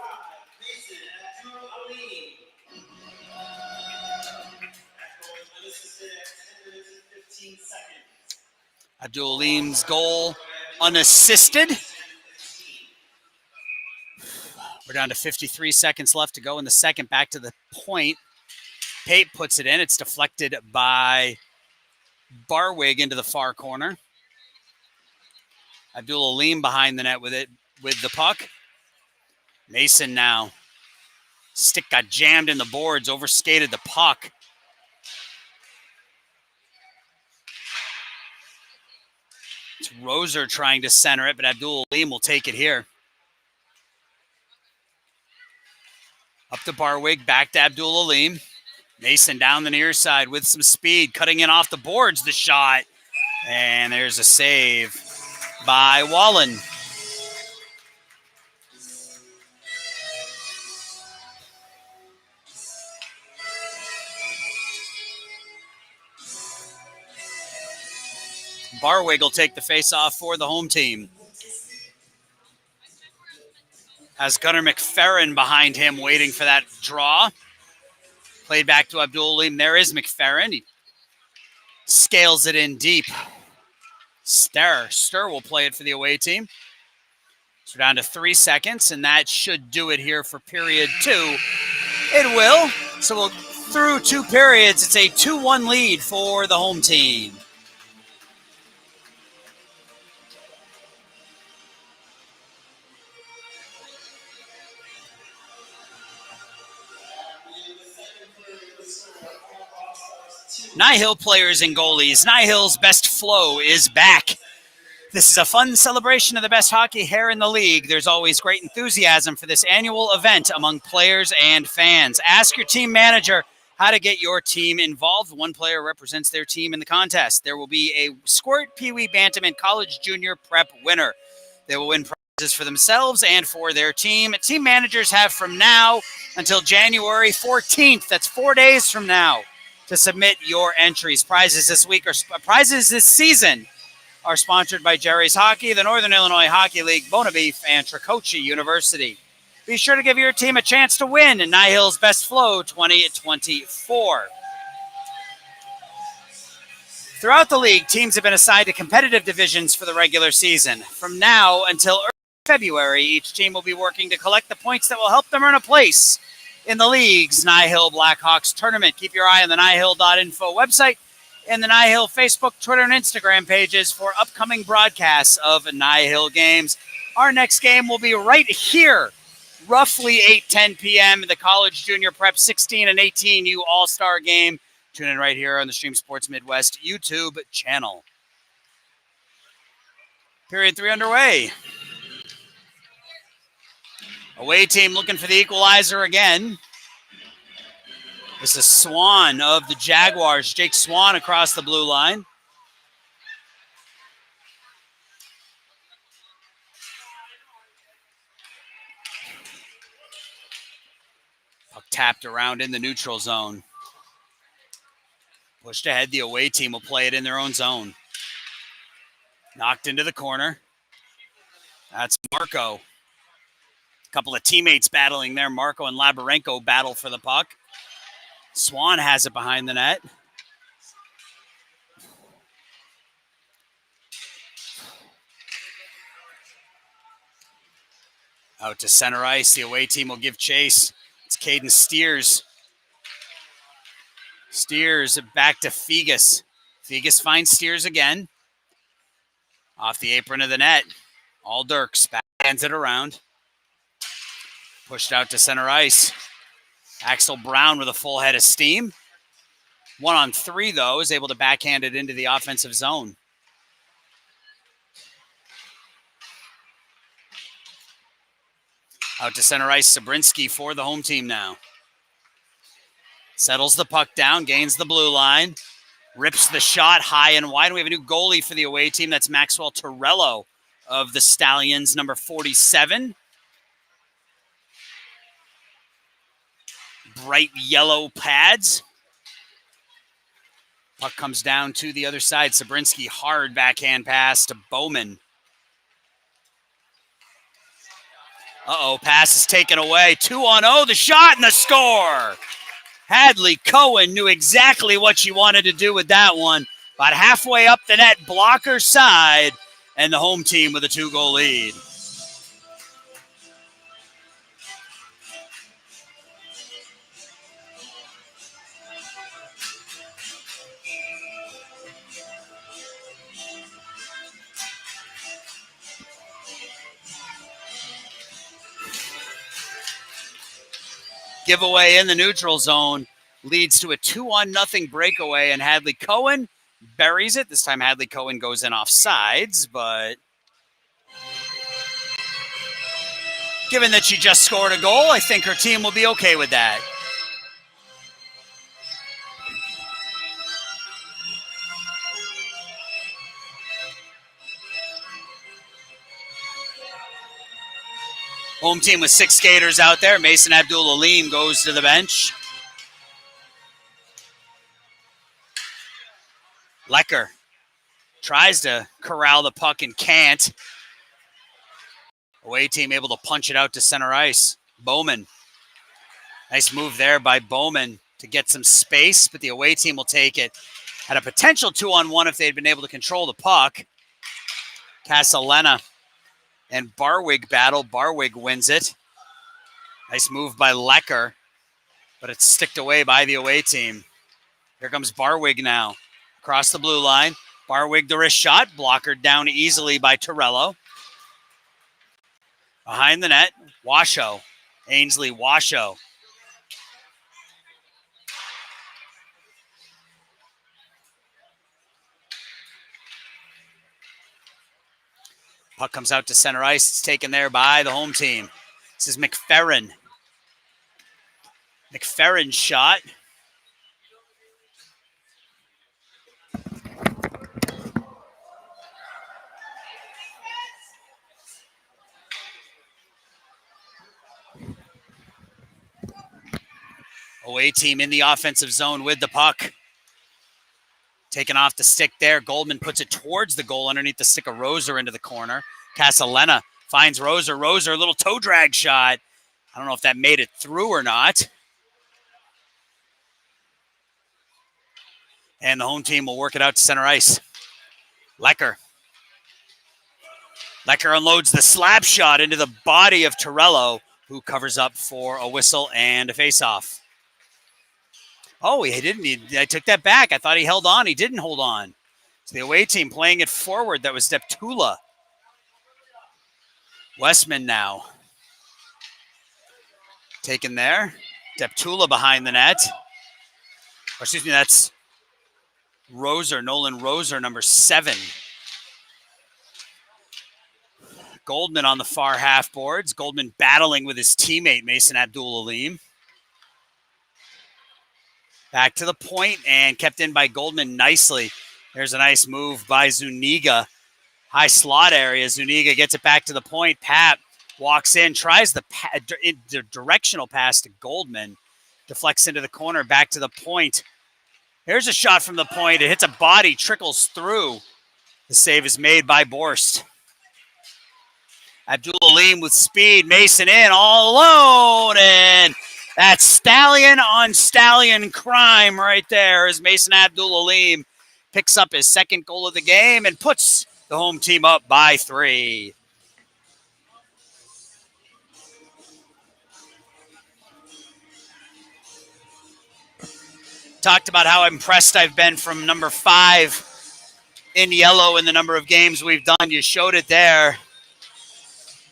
Abdul Aleem's goal unassisted. We're down to 53 seconds left to go in the second. Back to the point. Pate puts it in. It's deflected by Barwig into the far corner. Abdul Aleem behind the net with the puck. Mason now. Stick got jammed in the boards, overskated the puck. It's Roser trying to center it, but Abdul Aleem will take it here. Up to Barwig, back to Abdul Aleem. Mason down the near side with some speed, cutting in off the boards, the shot. And there's a save by Wallen. Barwig will take the face-off for the home team. Has Gunnar McFerrin behind him waiting for that draw. Played back to Abdul Aleem. There is McFerrin. He scales it in deep. Stir will play it for the away team. So we're down to 3 seconds, and that should do it here for period 2. It will. So we'll through 2 periods. It's a 2-1 lead for the home team. NIHL players and goalies. NIHL's best flow is back. This is a fun celebration of the best hockey hair in the league. There's always great enthusiasm for this annual event among players and fans. Ask your team manager how to get your team involved. One player represents their team in the contest. There will be a Squirt Pee Wee Bantam and College Junior Prep winner. They will win prizes for themselves and for their team. Team managers have from now until January 14th. That's 4 days from now to submit your entries. Prizes this season are sponsored by Jerry's Hockey, the Northern Illinois Hockey League, Bonabeef, and Tricoci University. Be sure to give your team a chance to win in NIHL's Best Flow 2024. Throughout the league, teams have been assigned to competitive divisions for the regular season. From now until early February, each team will be working to collect the points that will help them earn a place in the league's NIHL Blackhawks tournament. Keep your eye on the NIHL.info website and the NIHL Facebook, Twitter, and Instagram pages for upcoming broadcasts of NIHL games. Our next game will be right here, roughly 8:10 p.m. the College Junior Prep 16 and 18U All-Star game. Tune in right here on the Stream Sports Midwest YouTube channel. Period 3 underway. Away team looking for the equalizer again. This is Swan of the Jaguars. Jake Swan across the blue line. Puck tapped around in the neutral zone. Pushed ahead. The away team will play it in their own zone. Knocked into the corner. That's Marco. A couple of teammates battling there. Marco and Labarenko battle for the puck. Swan has it behind the net. Out to center ice. The away team will give chase. It's Caden Steers. Steers back to Fegus. Fegus finds Steers again. Off the apron of the net. All Dirks backhands it around. Pushed out to center ice. Axel Brown with a full head of steam. 1-on-3, though, is able to backhand it into the offensive zone. Out to center ice, Sabrinsky for the home team now. Settles the puck down, gains the blue line. Rips the shot high and wide. We have a new goalie for the away team. That's Maxwell Torello of the Stallions, number 47. Bright yellow pads. Puck comes down to the other side. Sabrinsky, hard backhand pass to Bowman. Pass is taken away. 2-on-0, the shot and the score. Hadley Cohen knew exactly what she wanted to do with that one. About halfway up the net, blocker side, and the home team with a 2-goal lead. Giveaway in the neutral zone leads to a 2-0 breakaway, and Hadley Cohen buries it. This time Hadley Cohen goes in off sides, but given that she just scored a goal, I think her team will be okay with that. Home team with 6 skaters out there. Mason Abdul-Alim goes to the bench. Lecker tries to corral the puck and can't. Away team able to punch it out to center ice. Bowman. Nice move there by Bowman to get some space, but the away team will take it. Had a potential 2-on-1 if they had been able to control the puck. Casalena and Barwig battle. Barwig wins it. Nice move by Lecker, but it's sticked away by the away team. Here comes Barwig now. Across the blue line. Barwig the wrist shot. Blockered down easily by Torello. Behind the net, Washoe. Ainsley Washoe. Puck comes out to center ice. It's taken there by the home team. This is McFerrin. McFerrin's shot. Away team in the offensive zone with the puck. Taken off the stick there. Goldman puts it towards the goal underneath the stick of Roser into the corner. Casalena finds Roser. Roser, a little toe drag shot. I don't know if that made it through or not. And the home team will work it out to center ice. Lecker. Lecker unloads the slap shot into the body of Torello, who covers up for a whistle and a face-off. Oh, he didn't. I took that back. I thought he held on. He didn't hold on. It's the away team playing it forward. That was Deptula. Westman now. Taken there. Deptula behind the net. Or excuse me, that's Roser, Nolan Roser, number 7. Goldman on the far half boards. Goldman battling with his teammate, Mason Abdul-Alim. Back to the point and kept in by Goldman nicely. There's a nice move by Zuniga. High slot area. Zuniga gets it back to the point. Pap walks in, tries the directional pass to Goldman. Deflects into the corner, back to the point. Here's a shot from the point. It hits a body, trickles through. The save is made by Borst. Abdul Aleem with speed. Mason in all alone. And that's stallion on stallion crime right there as Mason Abdul Aleem picks up his second goal of the game and puts the home team up by 3. Talked about how impressed I've been from number 5 in yellow in the number of games we've done. You showed it there.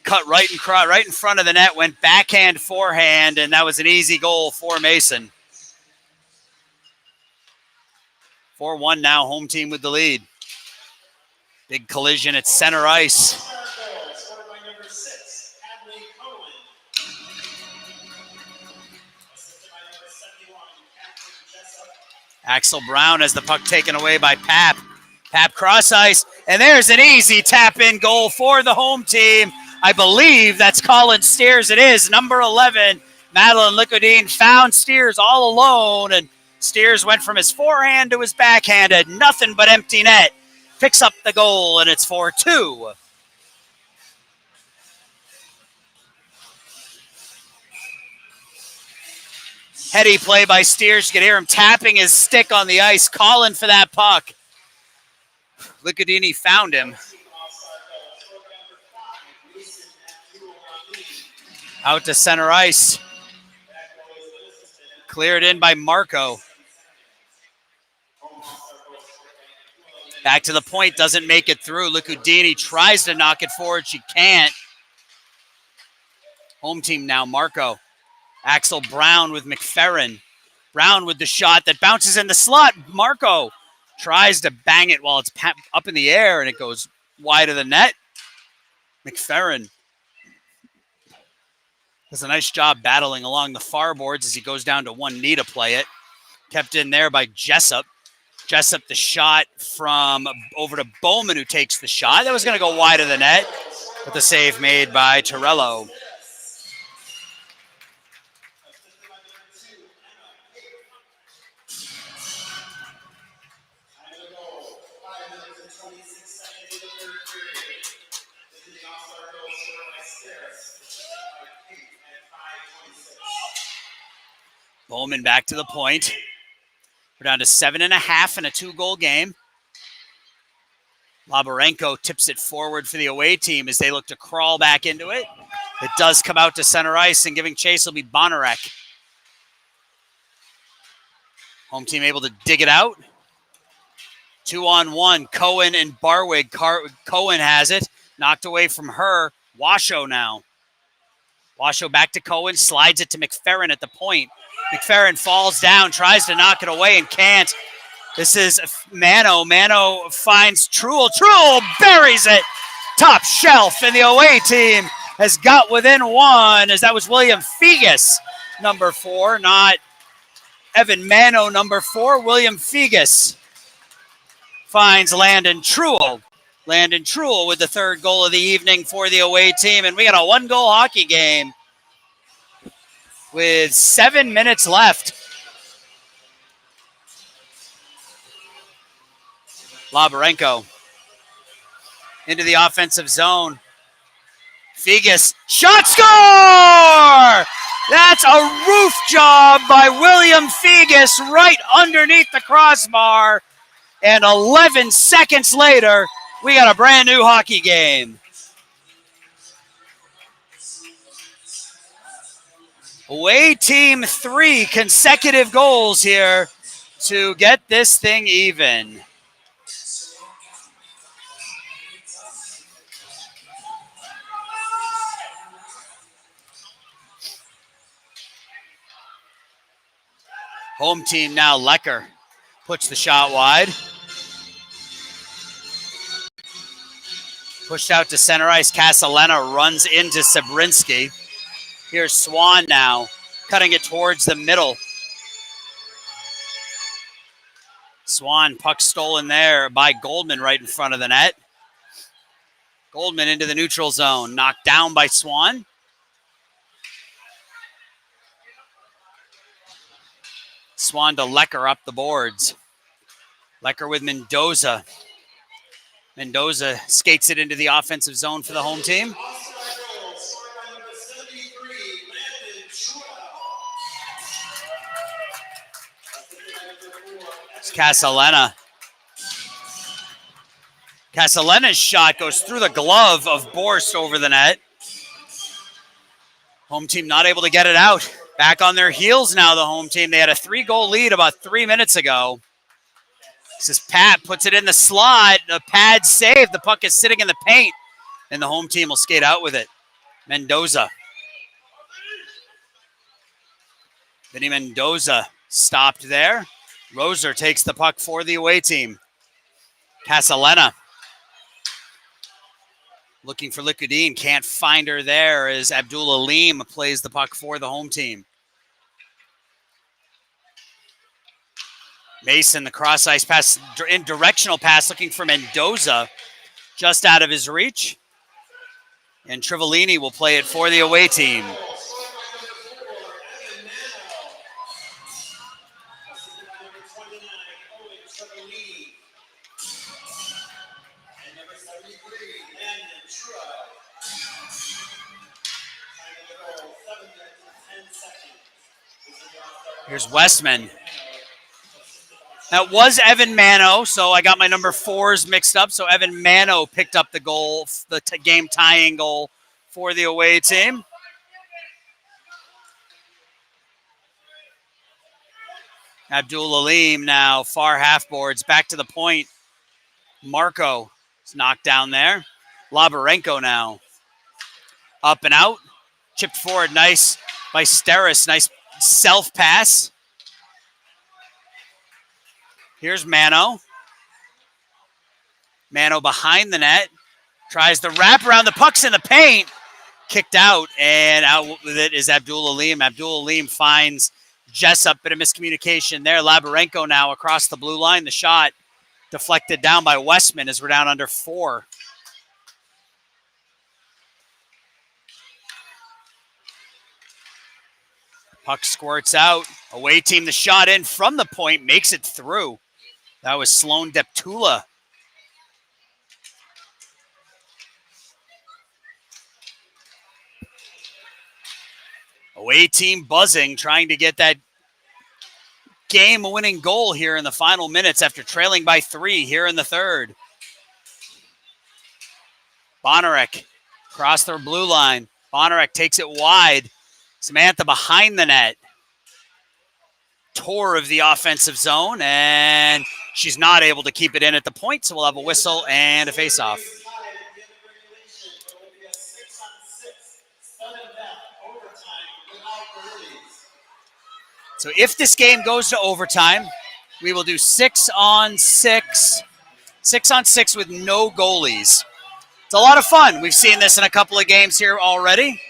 Cut right in front of the net, went backhand, forehand, and that was an easy goal for Mason. 4-1 now, home team with the lead. Big collision at center ice. Axel Brown has the puck taken away by Pap. Pap cross ice, and there's an easy tap-in goal for the home team. I believe that's Colin Steers. It is number 11. Madeline Liquidine found Steers all alone, and Steers went from his forehand to his backhand, had nothing but empty net. Picks up the goal, and it's 4-2. Heady play by Steers. You can hear him tapping his stick on the ice, calling for that puck. Liquidini found him. Out to center ice. Cleared in by Marco. Back to the point, doesn't make it through. Liquidini tries to knock it forward. She can't. Home team now, Marco. Axel Brown with McFerrin. Brown with the shot that bounces in the slot. Marco tries to bang it while it's up in the air, and it goes wide of the net. McFerrin does a nice job battling along the far boards as he goes down to one knee to play it. Kept in there by Jessup. Jessup the shot from over to Bowman, who takes the shot. That was going to go wide of the net, but the save made by Torello. Bowman back to the point. We're down to 7.5 in a 2-goal game. Labarenko tips it forward for the away team as they look to crawl back into it. It does come out to center ice, and giving chase will be Bonarek. Home team able to dig it out. 2-on-1, Cohen and Barwig. Cohen has it. Knocked away from her. Washoe now. Washoe back to Cohen, slides it to McFerrin at the point. McFerrin falls down, tries to knock it away and can't. This is Mano. Mano finds Truel. Truel buries it. Top shelf, and the away team has got within one, as that was William Fegus, number 4, not Evan Mano, number 4. William Fegus finds Landon Truel. Landon Truel with the 3rd goal of the evening for the away team, and we got a 1-goal hockey game with 7 minutes left. Labarenko into the offensive zone. Fegus, shot, score! That's a roof job by William Fegus right underneath the crossbar. And 11 seconds later, we got a brand new hockey game. Away team 3 consecutive goals here to get this thing even. Home team now, Lecker puts the shot wide. Pushed out to center ice. Casalena runs into Sabrinsky. Here's Swan now, cutting it towards the middle. Swan, puck stolen there by Goldman right in front of the net. Goldman into the neutral zone, knocked down by Swan. Swan to Lecker up the boards. Lecker with Mendoza. Mendoza skates it into the offensive zone for the home team. It's Casalena. Casalena's shot goes through the glove of Borst over the net. Home team not able to get it out. Back on their heels now, the home team. They had a 3-goal lead about 3 minutes ago. This is Pat, puts it in the slot. The pad save. The puck is sitting in the paint, and the home team will skate out with it. Mendoza. Vinny Mendoza stopped there. Roser takes the puck for the away team. Casalena. Looking for Liquidine. Can't find her there as Abdul Alim plays the puck for the home team. Mason, the cross-ice pass, in directional pass, looking for Mendoza, just out of his reach. And Trivellini will play it for the away team. Here's Westman. That was Evan Mano, so I got my number 4s mixed up. So Evan Mano picked up the goal, the game tying goal for the away team. Abdul Alim now far half boards, back to the point. Marco is knocked down there. Labarenko now up and out, chipped forward, nice by Steris, nice self pass. Here's Mano. Mano behind the net. Tries to wrap around. The puck's in the paint. Kicked out, and out with it is Abdul Alim. Abdul Alim finds Jessup. Bit of miscommunication there. Labarenko now across the blue line. The shot deflected down by Westman as we're down under 4. Puck squirts out. Away team, the shot in from the point, makes it through. That was Sloan Deptula. Away team buzzing, trying to get that game-winning goal here in the final minutes after trailing by 3 here in the third. Bonarek across the blue line. Bonarek takes it wide. Samantha behind the net. Tour of the offensive zone, and she's not able to keep it in at the point, so we'll have a whistle and a face-off. So if this game goes to overtime, we will do 6-on-6. 6-on-6 with no goalies. It's a lot of fun. We've seen this in a couple of games here already.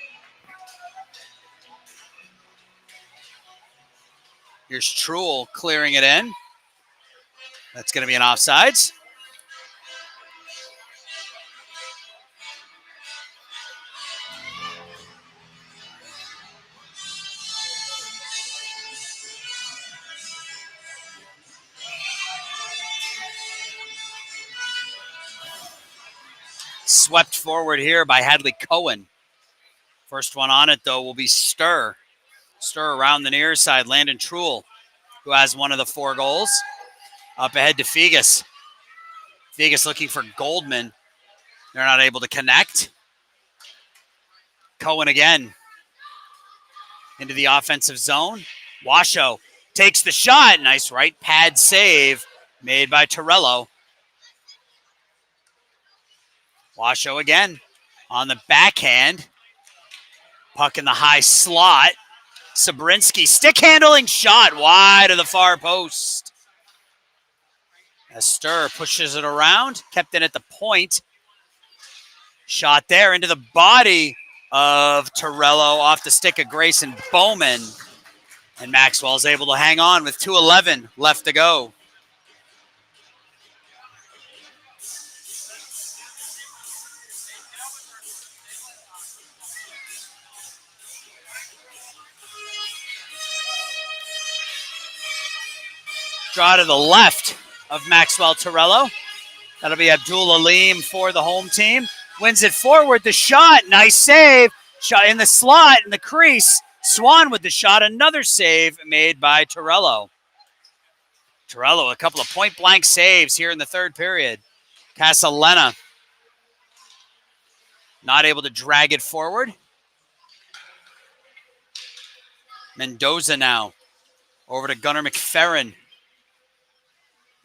Here's Truel clearing it in. That's going to be an offsides. Swept forward here by Hadley Cohen. First one on it, though, will be Stir. Stir around the near side. Landon Truel, who has one of the 4 goals. Up ahead to Figas. Figas looking for Goldman. They're not able to connect. Cohen again into the offensive zone. Washoe takes the shot. Nice right pad save made by Torello. Washoe again on the backhand. Puck in the high slot. Sabrinsky, stick handling shot wide of the far post. As Stir pushes it around, kept it at the point. Shot there into the body of Torello off the stick of Grayson Bowman. And Maxwell's able to hang on with 2:11 left to go. Draw to the left of Maxwell Torello. That'll be Abdul Aleem for the home team. Wins it forward. The shot. Nice save. Shot in the slot, in the crease. Swan with the shot. Another save made by Torello. Torello, a couple of point-blank saves here in the third period. Casalena not able to drag it forward. Mendoza now over to Gunnar McFerrin.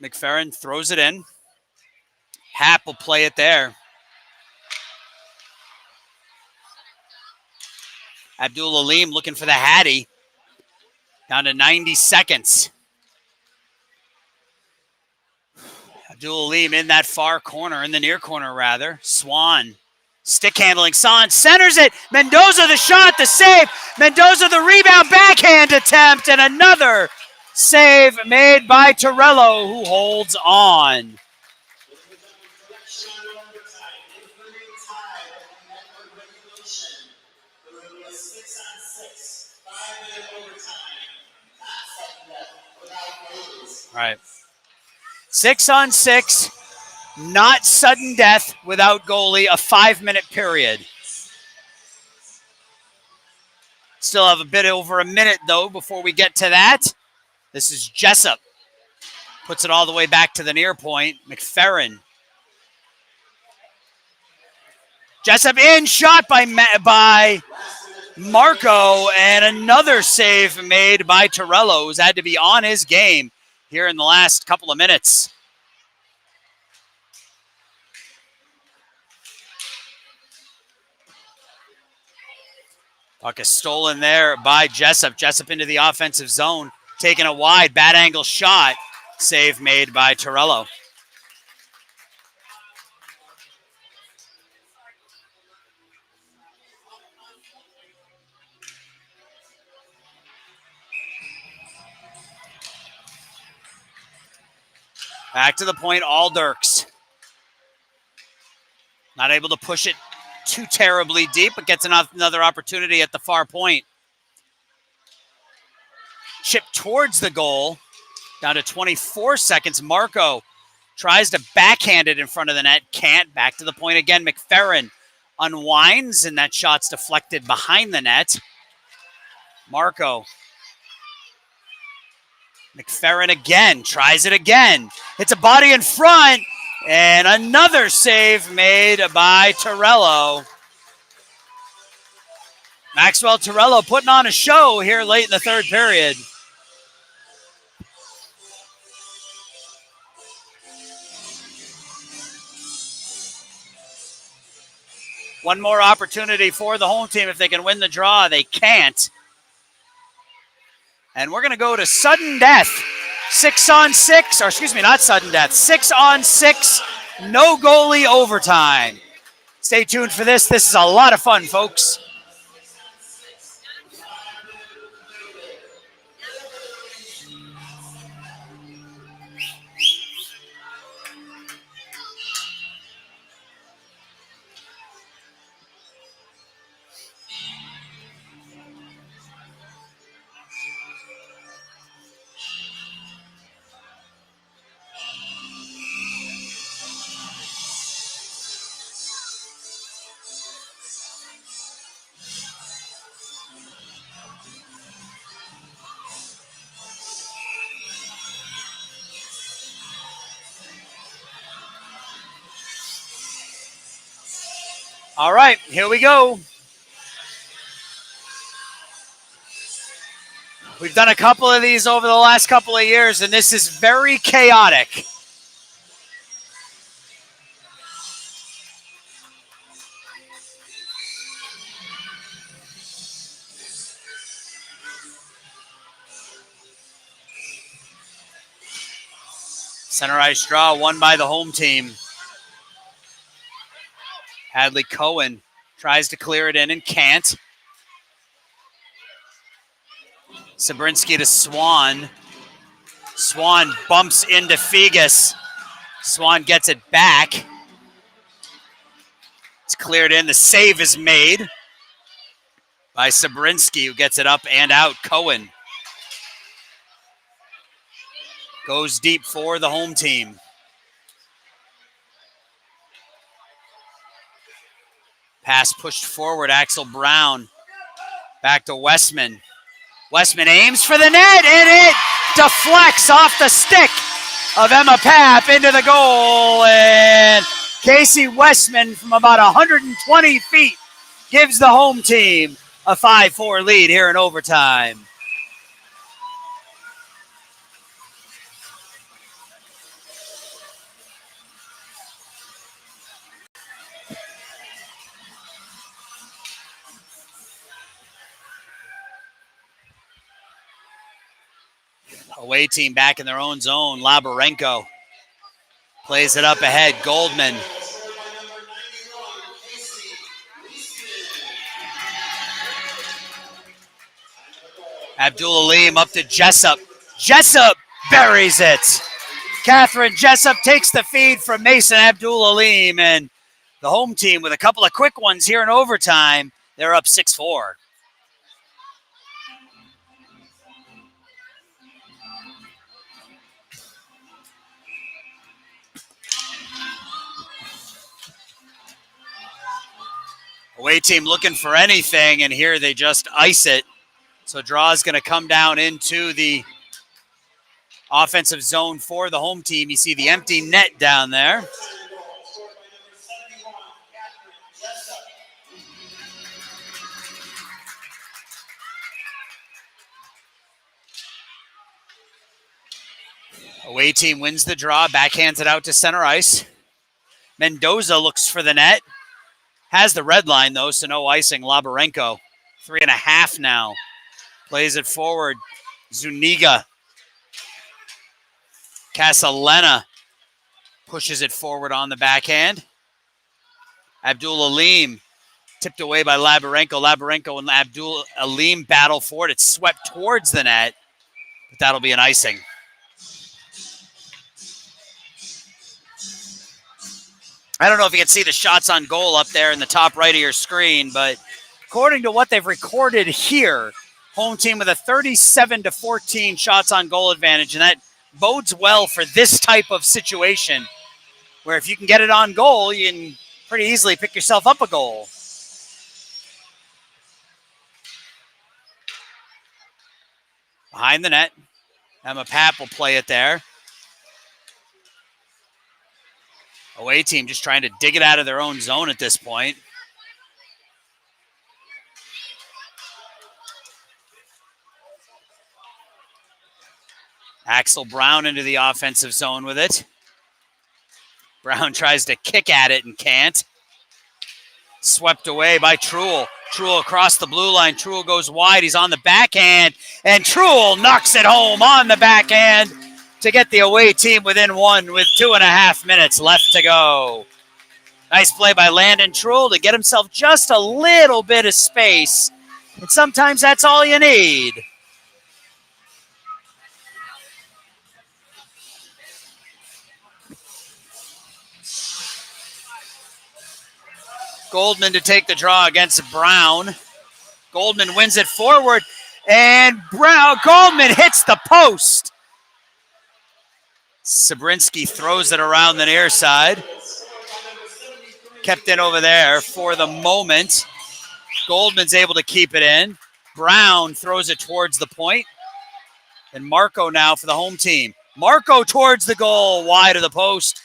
McFerrin throws it in. Happ will play it there. Abdul Aleem looking for the Hattie. Down to 90 seconds. Abdul Aleem in that far corner, in the near corner rather. Swan, stick handling. Swan centers it. Mendoza the shot, the save. Mendoza the rebound, backhand attempt, and another save made by Torello, who holds on. All right. 6-on-6, not sudden death without goalie, a 5-minute period. Still have a bit over a minute, though, before we get to that. This is Jessup. Puts it all the way back to the near point. McFerrin. Jessup in, shot by Marco, and another save made by Torello, who's had to be on his game here in the last couple of minutes. Puck is stolen there by Jessup. Jessup into the offensive zone, taking a wide, bad angle shot. Save made by Torello. Back to the point, Alderks. Not able to push it too terribly deep, but gets another opportunity at the far point. Chip towards the goal. Down to 24 seconds. Marco tries to backhand it in front of the net. Can't. Back to the point again. McFerrin unwinds, and that shot's deflected behind the net. Marco. McFerrin again. Tries it again. Hits a body in front. And another save made by Torello. Maxwell Torello putting on a show here late in the third period. One more opportunity for the home team if they can win the draw. They can't. And we're going to go to sudden death. 6-on-6, or excuse me, not sudden death. 6-on-6, no goalie overtime. Stay tuned for this. This is a lot of fun, folks. All right, here we go. We've done a couple of these over the last couple of years, and this is very chaotic. Center ice draw won by the home team. Hadley Cohen tries to clear it in and can't. Sabrinsky to Swan. Swan bumps into Figas. Swan gets it back. It's cleared in. The save is made by Sabrinsky, who gets it up and out. Cohen Goes deep for the home team. Pass pushed forward, Axel Brown. Back to Westman. Westman aims for the net, and it deflects off the stick of Emma Papp into the goal. And Casey Westman from about 120 feet gives the home team a 5-4 lead here in overtime. Away team back in their own zone. Labarenko plays it up ahead. Goldman. Abdul Aleem up to Jessup. Jessup buries it. Catherine Jessup takes the feed from Mason Abdul Aleem, and the home team with a couple of quick ones here in overtime. They're up 6-4. Away team looking for anything, and here they just ice it. So draw is going to come down into the offensive zone for the home team. You see the empty net down there. Away team wins the draw, backhands it out to center ice. Mendoza looks for the net. Has the red line, though, so no icing. Labarenko, 3.5 now. Plays it forward. Zuniga. Casalena pushes it forward on the backhand. Abdul Aleem tipped away by Labarenko. Labarenko and Abdul Aleem battle for it. It's swept towards the net, but that'll be an icing. I don't know if you can see the shots on goal up there in the top right of your screen, but according to what they've recorded here, home team with a 37-14 shots on goal advantage, and that bodes well for this type of situation where if you can get it on goal, you can pretty easily pick yourself up a goal. Behind the net, Emma Papp will play it there. Away team just trying to dig it out of their own zone at this point. Axel Brown into the offensive zone with it. Brown tries to kick at it and can't. Swept away by Truel. Truel across the blue line. Truel goes wide. He's on the backhand. And Truel knocks it home on the backhand to get the away team within one with 2.5 minutes left to go. Nice play by Landon Truel to get himself just a little bit of space. And sometimes that's all you need. Goldman to take the draw against Brown. Goldman wins it forward, and Goldman hits the post. Sabrinsky throws it around the near side. Kept in over there for the moment. Goldman's able to keep it in. Brown throws it towards the point. And Marco now for the home team. Marco towards the goal, wide of the post.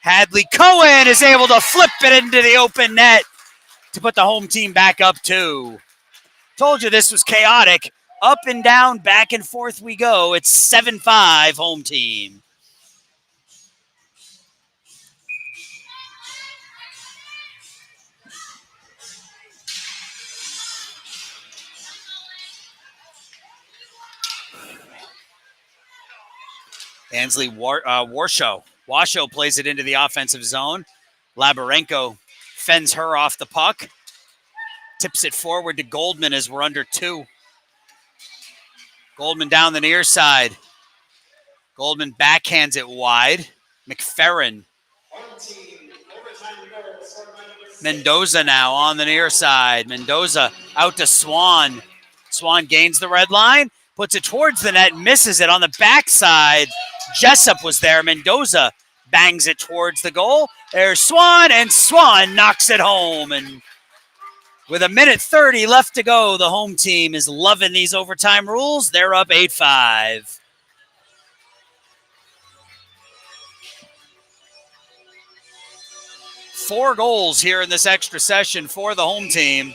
Hadley Cohen is able to flip it into the open net to put the home team back up 2. Told you this was chaotic. Up and down, back and forth we go. It's 7-5 home team. Ansley Washoe plays it into the offensive zone. Labarenko fends her off the puck. Tips it forward to Goldman as we're under 2. Goldman down the near side. Goldman backhands it wide. McFerrin. Mendoza now on the near side. Mendoza out to Swan. Swan gains the red line. puts it towards the net, misses it. On the backside, Jessup was there. Mendoza bangs it towards the goal. There's Swan, and Swan knocks it home. And with 1:30 left to go, the home team is loving these overtime rules. They're up 8-5. Four goals here in this extra session for the home team.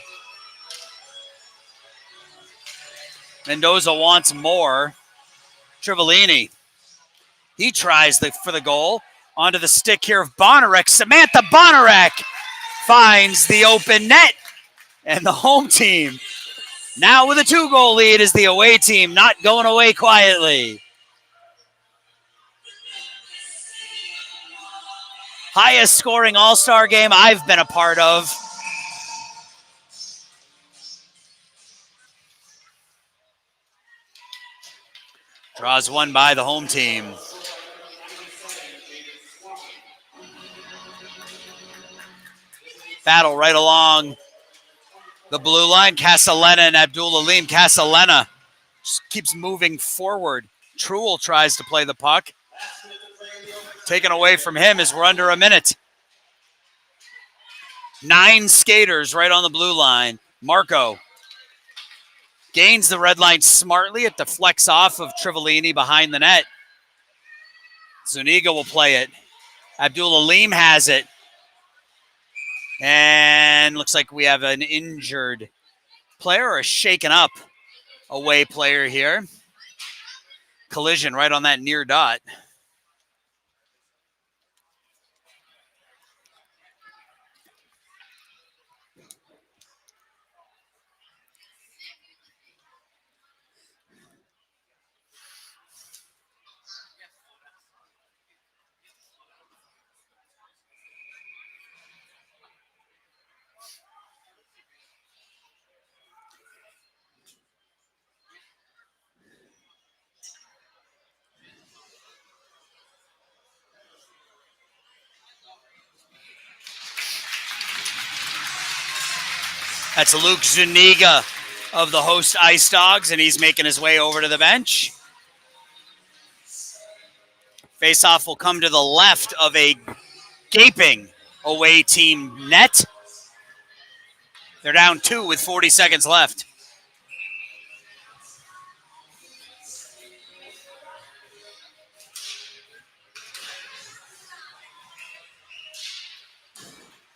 Mendoza wants more. Trivellini. He tries for the goal. Onto the stick here of Bonarek. Samantha Bonarek finds the open net. And the home team, now with a 2-goal lead, is the away team not going away quietly. Highest scoring all-star game I've been a part of. Draws one by the home team. Battle right along the blue line. Casalena and Abdul Alim. Casalena just keeps moving forward. Truel tries to play the puck. Taken away from him as we're under a minute. 9 skaters right on the blue line. Marco gains the red line smartly. It deflects off of Trivellini behind the net. Zuniga will play it. Abdul Alim has it. And looks like we have an injured player or a shaken up away player here. Collision right on that near dot. That's Luke Zuniga of the host Ice Dogs, and he's making his way over to the bench. Faceoff will come to the left of a gaping away team net. They're down 2 with 40 seconds left.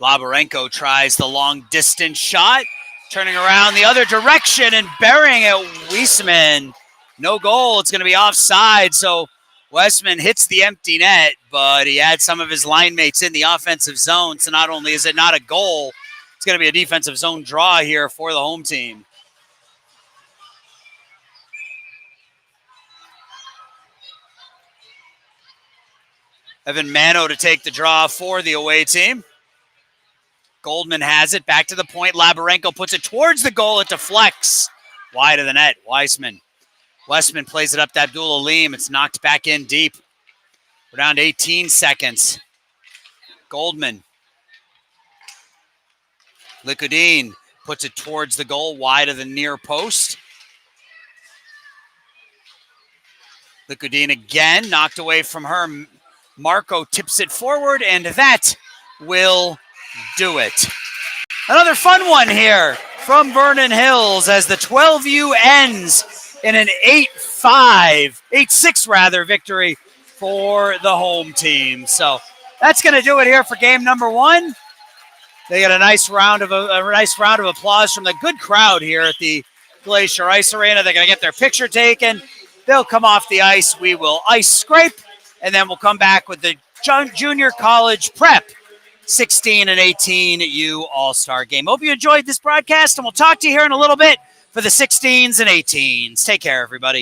Labarenko tries the long distance shot, turning around the other direction and burying it. Weisman, no goal. It's going to be offside. So Westman hits the empty net, but he had some of his line mates in the offensive zone. So not only is it not a goal, it's going to be a defensive zone draw here for the home team. Evan Mano to take the draw for the away team. Goldman has it, back to the point. Labarenko puts it towards the goal. It deflects wide of the net. Weisman. Westman plays it up to Abdul Alim. It's knocked back in deep. We're down to 18 seconds. Goldman. Likudin puts it towards the goal, wide of the near post. Likudin again, knocked away from her. Marco tips it forward, and that will do it. Another fun one here from Vernon Hills as the 12U ends in an 8-6 victory for the home team. So that's going to do it here for game number 1. They got a nice round of applause from the good crowd here at the Glacier Ice Arena. They're going to get their picture taken. They'll come off the ice. We will ice scrape, and then we'll come back with the junior college prep 16 and 18U All-Star game. Hope you enjoyed this broadcast, and we'll talk to you here in a little bit for the 16s and 18s. Take care, everybody.